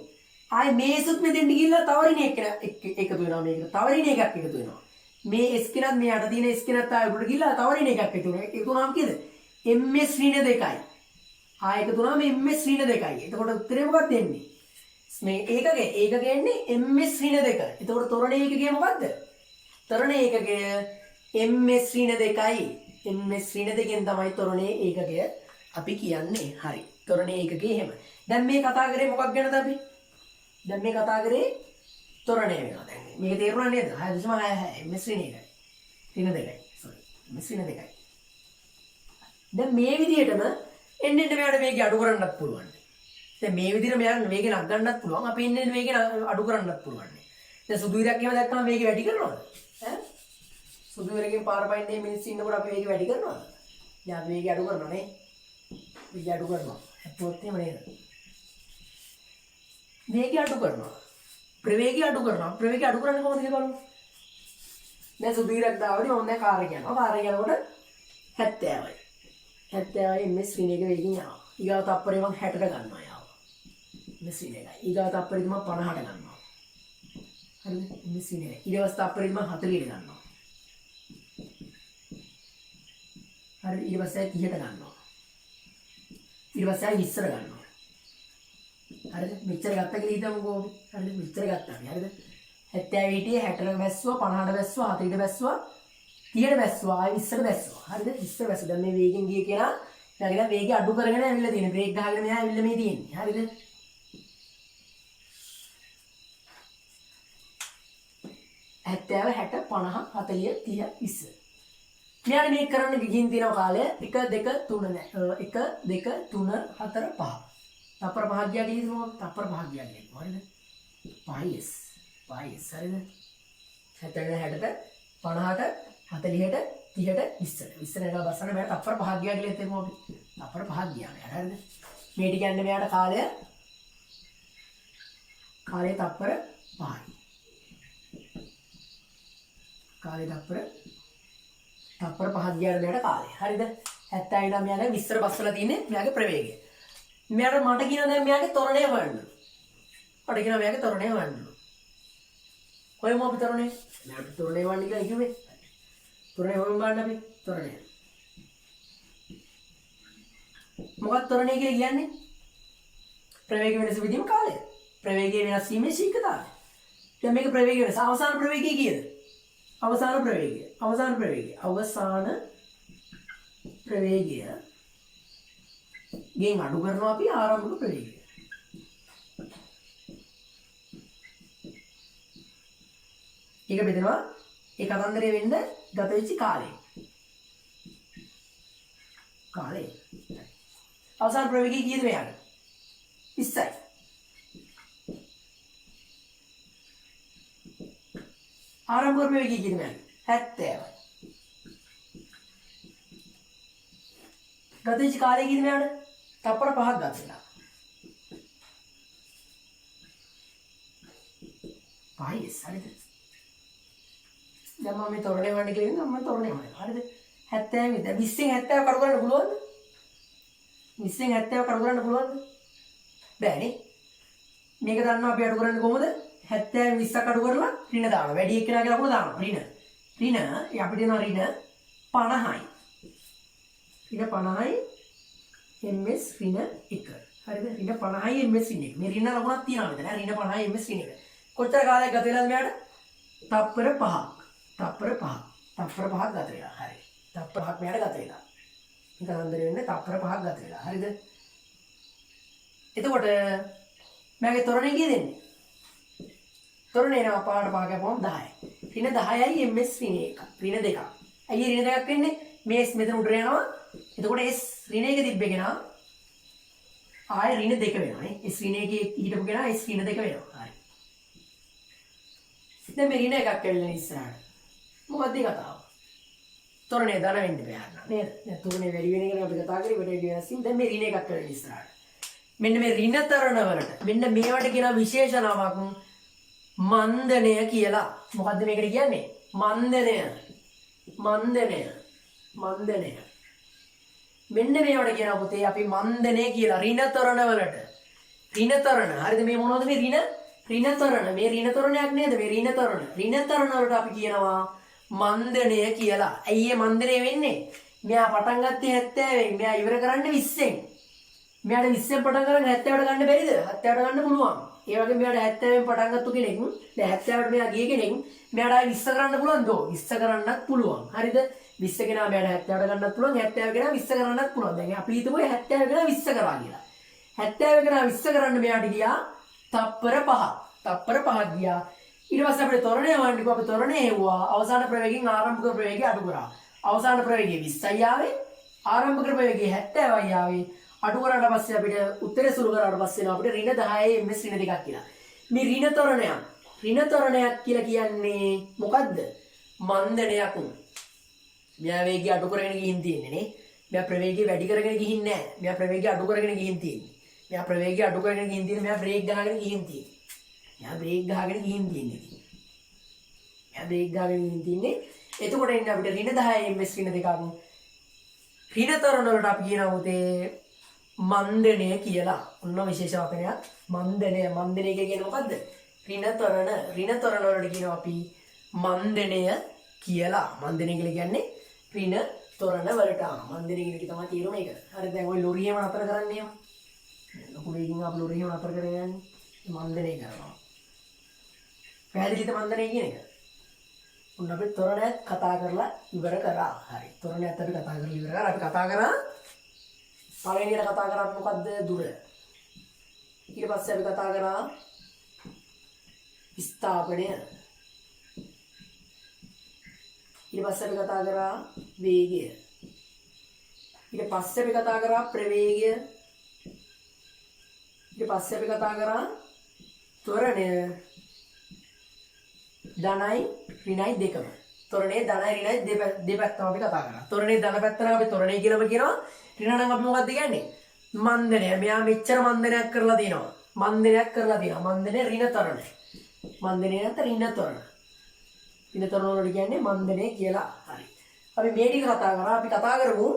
ආයි මේසුත් මෙතෙන්ට ගිහිල්ලා තව ඍණ 1 එකතු වෙනවා මේකට. තව ඍණ එකක් එකතු වෙනවා. මේ s කෙනත් මේ යට තියෙන s කෙනත් ආයෙ උඩට ගිහිල්ලා තව ඍණ එකක් එකතු වෙනවා. ඒක තුනම කීයද? ms ඍණ 2යි. ආයෙ එකතු වුණාම ms ඍණ 2යි. එතකොට උත්තරේ මොකක්ද එන්නේ? මේ ඒකක එන්නේ ms ඍණ 2. එතකොට ත්වරණ ඒකකය මොකද්ද? ත්වරණ ඒකකය ms ඍණ 2යි. ms ඍණ 2ෙන් තමයි ත්වරණයේ ඒකකය අපි කියන්නේ. හරි. ත්වරණයේ ඒකකය එහෙම. දැන් මේ කතා කරේ මොකක් ගැනද අපි? දැන් මේ කතා කරේ ත්වරණය වෙනවා දැන්. මේක තේරුණා නේද? 6.66 ms ඍණ 1යි. ඍණ 2යි. sorry. ms ඍණ 2යි. දැන් මේ විදිහටම එන්න මෙයාට මේක අඩු කරන්නත් පුළුවන්. දැන් මේ විදිහට මෙයාට මේක නගන්නත් පුළුවන්. අපි එන්න මේක අඩු කරන්නත් පුළුවන්. දැන් සුදු ඉරක් එහෙම දැක්කම මේක වැඩි කරනවද? ඈ? සුදු ඉරකින් පාර පයින්නේ මිනිස්සු ඉන්නකොට අපි මේක වැඩි කරනවද? දැන් අපි මේක අඩු කරනවා නේ. මේක අඩු කරනවා. ඇත්තොත් එහෙම නේද? මේක අඩු කරනවා. ප්‍රවේගය අඩු කරනවා. ප්‍රවේගය අඩු කරන්නේ කොහොමද කියලා බලමු. දැන් සුදු ඉරක් දාවදී මම දැන් කාර් එක යනවා. කාර් එක යනකොට 70යි. 70යි ms ඍණ 1 වේගින් යනවා. ඊගාව තප්පරේ මම 60ට ගන්නවා යාව. ms ඍණ 1යි. ඊගාව තප්පරේ මම 50ට ගන්නවා. හරිද? ms ඍණ 1යි. ඊට පස්සේ තප්පරේ මම 40ට ගන්නවා. හරි ඊට පස්සේ 30ට ගන්නවා. ඊට පස්සේ 20ට ගන්නවා. හරිද? මෙච්චර ගත්ත කියලා හිතමුකෝ. හරිද? මෙච්චර ගත්තා. හරිද? 70 හිටියේ 60ට බැස්සුවා 50ට බැස්සුවා 40ට බැස්සුවා 30ට බැස්සුවා ආයෙ 20ට බැස්සුවා. හරිද? 20ට බැස්සා. දැන් මේ වේගෙන් ගිය කෙනා ඊළඟට දැන් වේගය අඩු කරගෙන ඇවිල්ලා තියෙනවා. බ්‍රේක් ගහගෙන මෙයා ඇවිල්ලා මේ තියෙන්නේ. හරිද? ඇත්තව 60 50 40 30 20. මෙයාට මේක කරන්න ගිහින් තියෙන කාලය 1 2 3 නෑ. 1 2 3 4 5. තප්පර 5ක් ගියා කියේද මොකක්ද? තප්පර 5ක් ගියා කියනවා. හරිද? 5s. 5s. හරිද? 60ට 50ට 40ට 30ට 20ට 20ට එක බස්සන්න බෑ. තප්පර 5ක් ගියා කියලා හිතමු අපි. තප්පර 5ක් ගියා මෙයාට. හරිද? මේ ටික යන්නේ මෙයාට කාලය තප්පර 5යි. කාලය තප්පර 5ක් ගියාට මෙයාට කාලය. හරිද? 70 ඉඳන් මෙයාගේ 20ට බස්සලා තියෙන්නේ මෙයාගේ ප්‍රවේගය. මෙයාට මට කියන දැන් මෙයාගේ ත්වරණය හොයන්න. මට කියන මෙයාගේ ත්වරණය හොයන්න. කොහෙම අපි ත්වරණය? මෙයාට ත්වරණය හොයන්න කියලා කිව්වේ. ත්වරණය හොයමු ගන්න අපි ත්වරණය. මොකක්ද ත්වරණය කියලා කියන්නේ? ප්‍රවේග වෙනස විදීම කාලය. ප්‍රවේගය වෙනස් වීමේ ශීඝ්‍රතාවය. දැන් මේක ප්‍රවේගය වෙනස. අවසාන ප්‍රවේගය කීයද? අවසාන ප්‍රවේගය ගෙන් අඩු කරනවා අපි ආරම්භක ප්‍රවේගය. ඒක බෙදෙනවා ඒ කතන්දරය වෙන්න ගත වෙච්ච කාලය. අවසාන ප්‍රවේගය කීයද මෙයාට? 20යි. ආරම්භක ප්‍රවේගය කීයද මෙයාට? 70යි. ගත වෙච්ච කාලය කීයද මෙයාට? තප්පර 5ක් ගත වෙලා. 5යි හරිද? දැන් මම මේ තොරණේ වань කියලා මම තොරණේ වань. හරිද? 70 විතර 20න් 70 කඩු කරන්න පුළුවන්ද? 20න් 70 කඩු කරන්න පුළුවන්ද? බෑනේ. මේක දන්නවා අපි අඩු කරන්නේ කොහොමද? 70න් 20ක් අඩු කරලා ඍණ දානවා. වැඩි එක්කෙනා කියලා අපුණ දානවා. ඍණ අපිට එනවා ඍණ 50යි. ඍණ 50යි ms ඍණ 1. හරිද? ඍණ 50යි ms ඍණ 1. මේ ඍණ ලකුණක් තියෙනවා මෙතන. ඍණ 50යි ms ඍණ 1. කොච්චර කාලයක් ගත වෙලාද මෙයාට? තප්පර 5ක්. තප්පර 5ක්. තප්පර 5ක් ගත වෙලා. හරි. තප්පර 5ක් මෙයාට ගත වෙලා. මේක අන්දර වෙන්නේ තප්පර 5ක් ගත වෙලා. හරිද? එතකොට මගේ තොරණේ කීයද දෙන්නේ? තොරණේ එනවා පාට පහ කැපුවම 10යි. ඍණ 10යි ms ඍණ 1. ඍණ 2ක්. අයියේ ඍණ 2ක් වෙන්නේ මේ s මෙතන උඩට යනවා. එතකොට s ඍණ 1 තිබ්බේ කෙනා ආය ඍණ 2 වෙනවා නේ. s ඍණ 1 හිටපු කෙනා s ඍණ 2 වෙනවා. හරි. දැන් මේ ඍණ 1ක් ඇවිල්ලා ඉස්සරහට. මොකක්ද ඒ කතාව? තොරණේ ධන වෙන්න බෑ නේද? දැන් තොරණේ වැඩි වෙන එක අපි කතා කරේ වැඩි වෙනසින් දැන් මේ ඍණ 1ක් ඇවිල්ලා ඉස්සරහට. මෙන්න මේ ඍණ තරණ වලට මෙන්න මේවට කියන විශේෂ නමක් මන්දනය කියලා. මොකද්ද මේකට කියන්නේ? මන්දනය. මෙන්න මේවට කියන පුතේ අපි මන්දනය කියලා ඍණ තරණ වලට. ඍණ තරණ. හරිද? මේ මොනවද මේ ඍණ තරණ. මේ ඍණ තරණයක් නේද? මේ ඍණ තරණ. ඍණ තරණ වලට අපි කියනවා මන්දනය කියලා. ඇයි මේ මන්දනය වෙන්නේ? මෙයා පටන් ගත්තේ 70න්. මෙයා ඉවර කරන්නේ 20න්. මෙයාට 20න් පටන් ගන්න 70ට ගන්න බැරිද? 70ට ගන්න පුළුවන්. ඒ වගේ මෙයාට 70න් පටන් ගත්තු කෙනෙක් දැන් 70ට මෙයා ගිය කෙනෙක් මෙයාට ආයෙ 20 කරන්න පුළුවන්ද? 20 කරන්නත් පුළුවන්. හරිද? 20 කෙනා මෙයාට 70ට ගන්නත් පුළුවන්. 70 කෙනා 20 කරන්නත් පුළුවන්. දැන් අපි හිතමු 70 කෙනා 20 කරා කියලා. 70 කෙනා 20 කරන්න මෙයාට ගියා තප්පර 5ක්. තප්පර 5ක් ගියා. ඊට පස්සේ අපිට තොරණය වන්නේකෝ අපි තොරණය හෙව්වා. අවසාන ප්‍රවේගයෙන් ආරම්භක ප්‍රවේගය අඩු කරා. අවසාන ප්‍රවේගය 20යි ආවේ. ආරම්භක ප්‍රවේගය 70යි ආවේ. අඩු කරාට පස්සේ අපිට උත්තරේ සුළු කරාට පස්සේ අපිට ඍණ 10යි ms ඍණ 2ක් කියලා. මේ ඍණ තරණයක් කියලා කියන්නේ මොකද්ද? මන්දනයක්. මෙයා වේගය අඩු කරගෙන ගිහින් තියෙන්නේ නේ. මෙයා ප්‍රවේගය වැඩි කරගෙන ගිහින් නැහැ. මෙයා ප්‍රවේගය අඩු කරගෙන ගිහින් තියෙන්නේ. මෙයා ප්‍රවේගය අඩු කරගෙන ගිහින් තියෙන්නේ. මෙයා බ්‍රේක් ගහගෙන ගිහින් තියෙන්නේ. එතකොට ඉන්නේ අපිට ඍණ 10යි ms ඍණ 2ක්. ඍණ තරණ වලට අපි කියනවා උතේ මන්දනය කියලා. ඔන්න විශේෂ වචනයක්. මන්දනය කියන්නේ මොකද්ද? ඍණ තරණ වලට කියනවා අපි මන්දනය කියලා. මන්දනය කියලා කියන්නේ ඍණ තොරණ වලට. මන්දනය කියන එක තමයි තේරුම ඒක. හරි දැන් ওই ලොරියම නතර කරන්නේ එහෙම. ලොකු වේගින් අපි ලොරියම නතර කරගෙන යන්නේ. මන්දනය කරනවා. පැහැදිලිද මන්දනය කියන එක? උන් අපි තොරණයක් කතා කරලා ඉවර කරා. හරි. තොරණයක් අපි කතා කරලා ඉවර කරා. අපි කතා කරා පළවෙනියට කතා කරා මොකද්ද? දුර. ඊට පස්සේ අපි කතා කරා ස්ථාපනය. ඊට පස්සේ අපි කතා කරා වේගය. ඊට පස්සේ අපි කතා කරා ප්‍රවේගය. ඊට පස්සේ අපි කතා කරා ත්වරණය. ධනයි ඍණයි දෙකම. ත්වරණේ ධනයි ඍණයි දෙපැත්තම අපි කතා කරා. ත්වරණේ ධන පැත්තට අපි ත්වරණේ කියලාම කියනවා. ඍණ නම් අපි මොකක්ද කියන්නේ? මන්දනය. මෙයා මෙච්චර මන්දනයක් කරලා දිනවා. මන්දනය ඍණ තරණ. මන්දනය නැත්නම් ඍණ තරණ. ඍණ තරණ වලට කියන්නේ මන්දනය කියලා. හරි. අපි මේ ටික කතා කරා. අපි කතා කරමු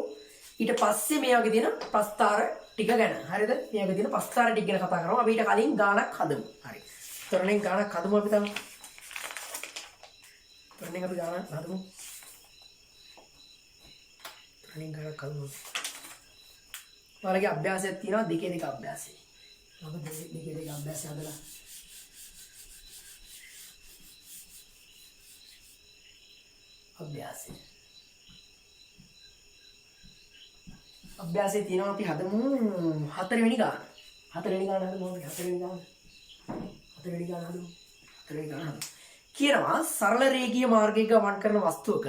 ඊට පස්සේ මේ වගේ තියෙන ප්‍රස්ථාර ටික ගැන. හරිද? මේ වගේ තියෙන ප්‍රස්ථාර ටික ගැන කතා කරමු. අපි ඊට කලින් ගාණක් හදමු. හරි. තරණෙන් ගාණක් හදමු අපි තමයි. තරණෙන් අපි ගාණක් හදමු. තරණෙන් ගාණක් හදමු. ඔයාලගේ අභ්‍යාසයක් තියෙනවා 2 අභ්‍යාසය. මම 2 අභ්‍යාසය හදලා අභ්‍යාසය තියෙනවා අපි හදමු 4 වෙනි ගාන. 4 වෙනි ගාන හදමු අපි 4 වෙනි ගාන හදමු. කියනවා සරල රේඛීය මාර්ගයක ගමන් කරන වස්තුවක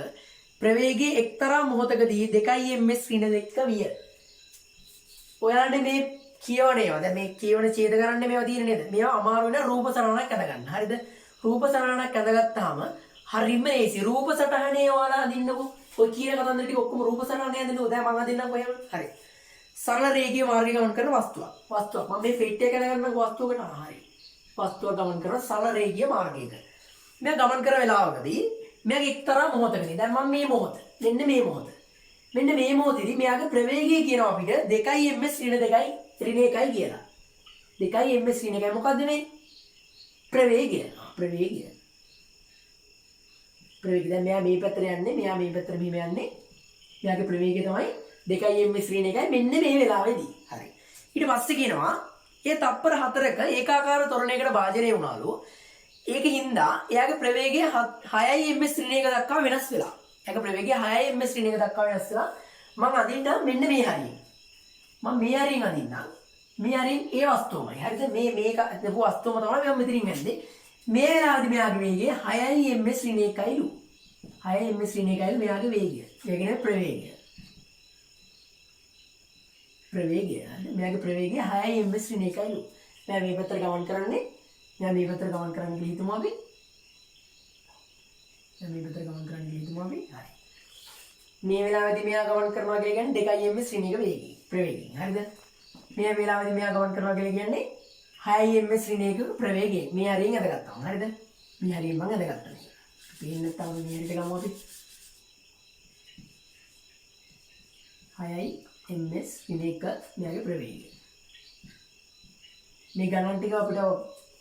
ප්‍රවේගයේ එක්තරා මොහොතකදී 2 ms ඍණ 2 විය. ඔයාලට මේ කියවනේවා. දැන් මේ කියවන ඡේද කරන්නේ මේවා තියෙන නේද? මේවා අමාරු වෙන රූප සරණක් අඳ ගන්න. හරිද? රූප සරණක් අඳගත්තාම හරිම ඒසි රූප සටහනේ ඔයාලා අදින්නකෝ. ඔය කියන කතන්දර ටික ඔක්කොම රූප සටහනේ අදින්නකෝ. දැන් මම අදින්නම් කොහෙම. හරි. සරල රේඛීය මාර්ගය ගමන් කරන වස්තුවක්. මම මේ ෆිට් එක ගණන් වස්තුවකට හරි. වස්තුව ගමන් කරන සරල රේඛීය මාර්ගයක. මම ගමන් කරන වෙලාවකදී මම එක්තරා මොහොතකදී දැන් මම මේ මොහොත මෙන්න මේ මොහොත. මෙන්න මේ මොහොතේදී මෙයාගේ ප්‍රවේගය කියනවා අපිට 2 ms ඍණ 2 ඍණ 1යි කියලා. 2 ms ඍණ 1යි මොකද්ද මේ? ප්‍රවේගය. ප්‍රවේගය. දැන් මෙයා මේ පැත්තට යන්නේ, මෙයා මේ පැත්තට මෙහෙම යන්නේ. මෙයාගේ ප්‍රවේගය තමයි 2 ms ඍණ 1යි මෙන්න මේ වෙලාවේදී. හරි. ඊට පස්සේ කියනවා ඒ තප්පර 4ක ඒකාකාර ත්වරණයකට භාජනය වුණාලු. ඒක හින්දා එයාගේ ප්‍රවේගය 6 ms ඍණ 1 දක්වා වෙනස් වෙලා. එයාගේ ප්‍රවේගය 6 ms ඍණ 1 දක්වා වෙනස් වෙලා. මම අදින්න මෙන්න මේ හරියෙන්. මම මේ හරියෙන් අදින්නම්. මේ හරියෙන් ඒ වස්තුවමයි. හරිද? මේක දපු වස්තුවම තමයි මම මෙතනින් ගන්නේ. මේ වෙලාවේදී මෙයාගේ වේගය 6 ms ඍණ 1යිලු. 6 ms ඍණ 1යිලු මෙයාගේ වේගය. ඒ කියන්නේ ප්‍රවේගය. මෙයාගේ ප්‍රවේගය 6 ms ඍණ 1යිලු. මෙයා මේ පැත්තට ගමන් කරන්නේ. මෙයා මේ පැත්තට ගමන් කරන්න කියලා හිතමු අපි. හරි. මේ වෙලාවේදී මෙයා ගමන් කරනවා කියලා කියන්නේ 2 ms ඍණ 1 වේගය. ප්‍රවේගය. හරිද? මේ වෙලාවේදී මෙයා ගමන් කරනවා කියලා කියන්නේ 6 ms ඍණ 1 ප්‍රවේගය. මේ හරියෙන් අදගත්තාම. හරිද? මේ හරියෙන් මම අදගත්තා. පේන්න නැත්නම් මේ හරියට ගමු අපි. 6 ms ඍණ 1 මෙයාගේ ප්‍රවේගය. මේ ගණන් ටික අපිට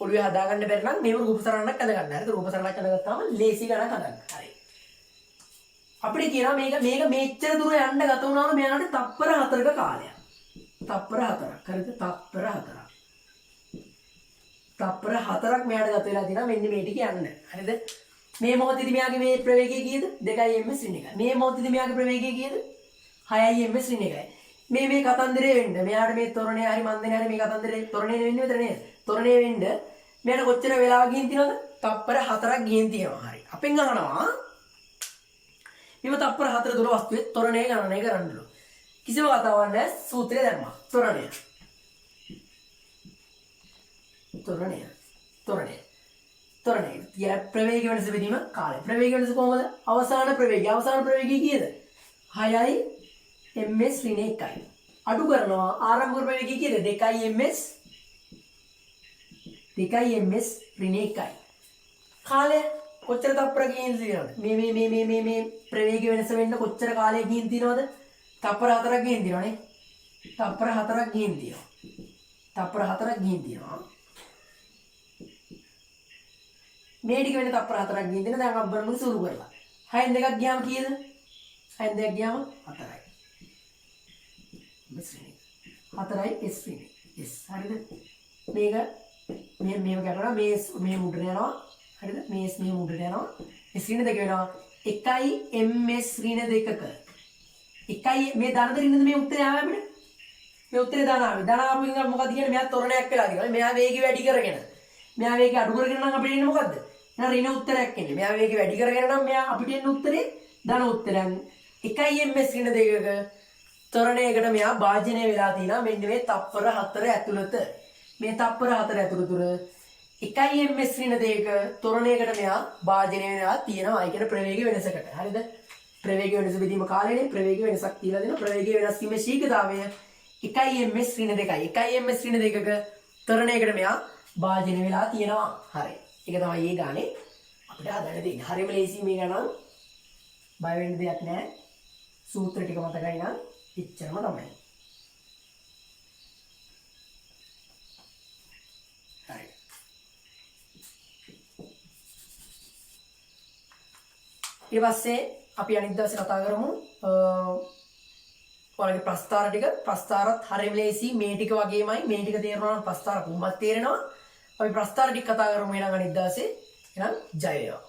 ඔළුවේ හදාගන්න බැරි නම් මේව රූප සරණක් අද ගන්න. හරිද? රූප සරණක් අදගත්තාම ලේසි ගණන් හදන්න. හරි. අපිට කියනවා මේක මෙච්චර දුර යන්න ගත වුණාම මෙයාට තප්පර 4ක කාලයක්. තප්පර 4ක්. හරිද? තප්පර 4ක්. තප්පර 4ක් මෙයාට ගත වෙලා තියෙනවා මෙන්න මේ ටික යන්න. හරිද? මේ මොහොතේදී මෙයාගේ මේ ප්‍රවේගය කීයද? 2 ms ඍණ 1. මේ මොහොතේදී මෙයාගේ ප්‍රවේගය කීයද? 6 ms ඍණ 1යි. මේ කතන්දරේ වෙන්න මෙයාට මේ තොරණේ හරි මන්දනේ හරි මේ කතන්දරේ තොරණේ වෙන්නේ විතර නේද? තොරණේ වෙන්න මෙයාට කොච්චර වෙලාවක් ගිහින් තියෙනවද? තප්පර 4ක් ගිහින් තියෙනවා. හරි. අපෙන් අහනවා මෙව තප්පර 4 දුර වස්තුවේ තොරණේ ගණනය කරන්නලු. කිසිම කතාවක් නැහැ. සූත්‍රය දැම්මා. තොරණය. තිය ප්‍රවේගය වෙනස බෙදීම කාලය. ප්‍රවේගය වෙනස කොහොමද? අවසාන ප්‍රවේගය. අවසාන ප්‍රවේගය කීයද? 6 ms ඍණ 1යි. අඩු කරනවා ආරම්භ ප්‍රවේගය කීයද? 2 ms ඍණ 1යි. කාලය කොච්චර තප්පර ගිහින් තියෙනවද? මේ ප්‍රවේගය වෙනස වෙන්න කොච්චර කාලයක් ගිහින් තියෙනවද? තප්පර 4ක් ගිහින් තියෙනවනේ. තප්පර 4ක් ගිහින් තියෙනවා. මේ ටික වෙන තප්පර 4ක් ගිහින් තියෙනවා. දැන් අපි බලමු සුරු කරලා. 6න් 2ක් ගියාම කීයද? 6න් 2ක් ගියාම 4යි. ms ඍණ 4යි s ඍණ. s හරිද? මේක කරනවා මේ මුඩට යනවා. හරිද? මේ s මේ මුඩට යනවා. s ඍණ 2 වෙනවා 1 ms ඍණ 2ක. 1 මේ ධන දෙරින්ද මේ උත්තරය ආවේ අපිට? මේ උත්තරේ ධන ආවේ. ධන ආපු එක මොකද කියන්නේ? මෙයා තොරණයක් වෙලා තියෙනවා. මෙයා වේගය වැඩි කරගෙන. මෙයා වේගය අඩු කරගෙන නම් අපිට එන්නේ මොකද්ද? එහෙනම් ඍණ උත්තරයක් එන්නේ. මෙයා වේගය වැඩි කරගෙන නම් මෙයා අපිට එන්නේ උත්තරේ ධන උත්තරයන්. 1 ms ඍණ 2ක ත්වරණයකට මෙයා භාජනය වෙලා තියෙනවා. මෙන්න මේ තප්පර 4 ඇතුළත. මේ තප්පර 4 ඇතුළත තුර 1 ms ඍණ 2ක ත්වරණයකට මෙයා භාජනය වෙලා තියෙනවා. ඒ කියන්නේ ප්‍රවේග වෙනසකට. හරිද? ප්‍රවේග වෙනස බෙදීම කාලයනේ ප්‍රවේග වෙනසක් කියලා දෙනවා. ප්‍රවේග වෙනස් වීමේ ශීඝ්‍රතාවය 1 ms ඍණ 2යි. 1 ms ඍණ 2ක ත්වරණයකට මෙයා භාජනය වෙලා තියෙනවා. හරි. ඒක තමයි මේ ගානේ අපිට හදන්න තියෙන්නේ. හරියම ලේසි මේ ගණන්. බය වෙන්න දෙයක් නැහැ. සූත්‍ර ටික මතකයි නම් එච්චරම තමයි. හරි. ඊට පස්සේ අපි අනිත් දවසේ කතා කරමු ඔයාලගේ ප්‍රස්තාර ටික. ප්‍රස්තාරත් හරියම ලේසි. මේ ටික වගේමයි. මේ ටික තේරුණා නම් ප්‍රස්තාර කොහොමද තේරෙනවා. අපි ප්‍රස්තාර ටික කතා කරමු එහෙනම් අනිත් දවසේ. එහෙනම් ජය වේවා.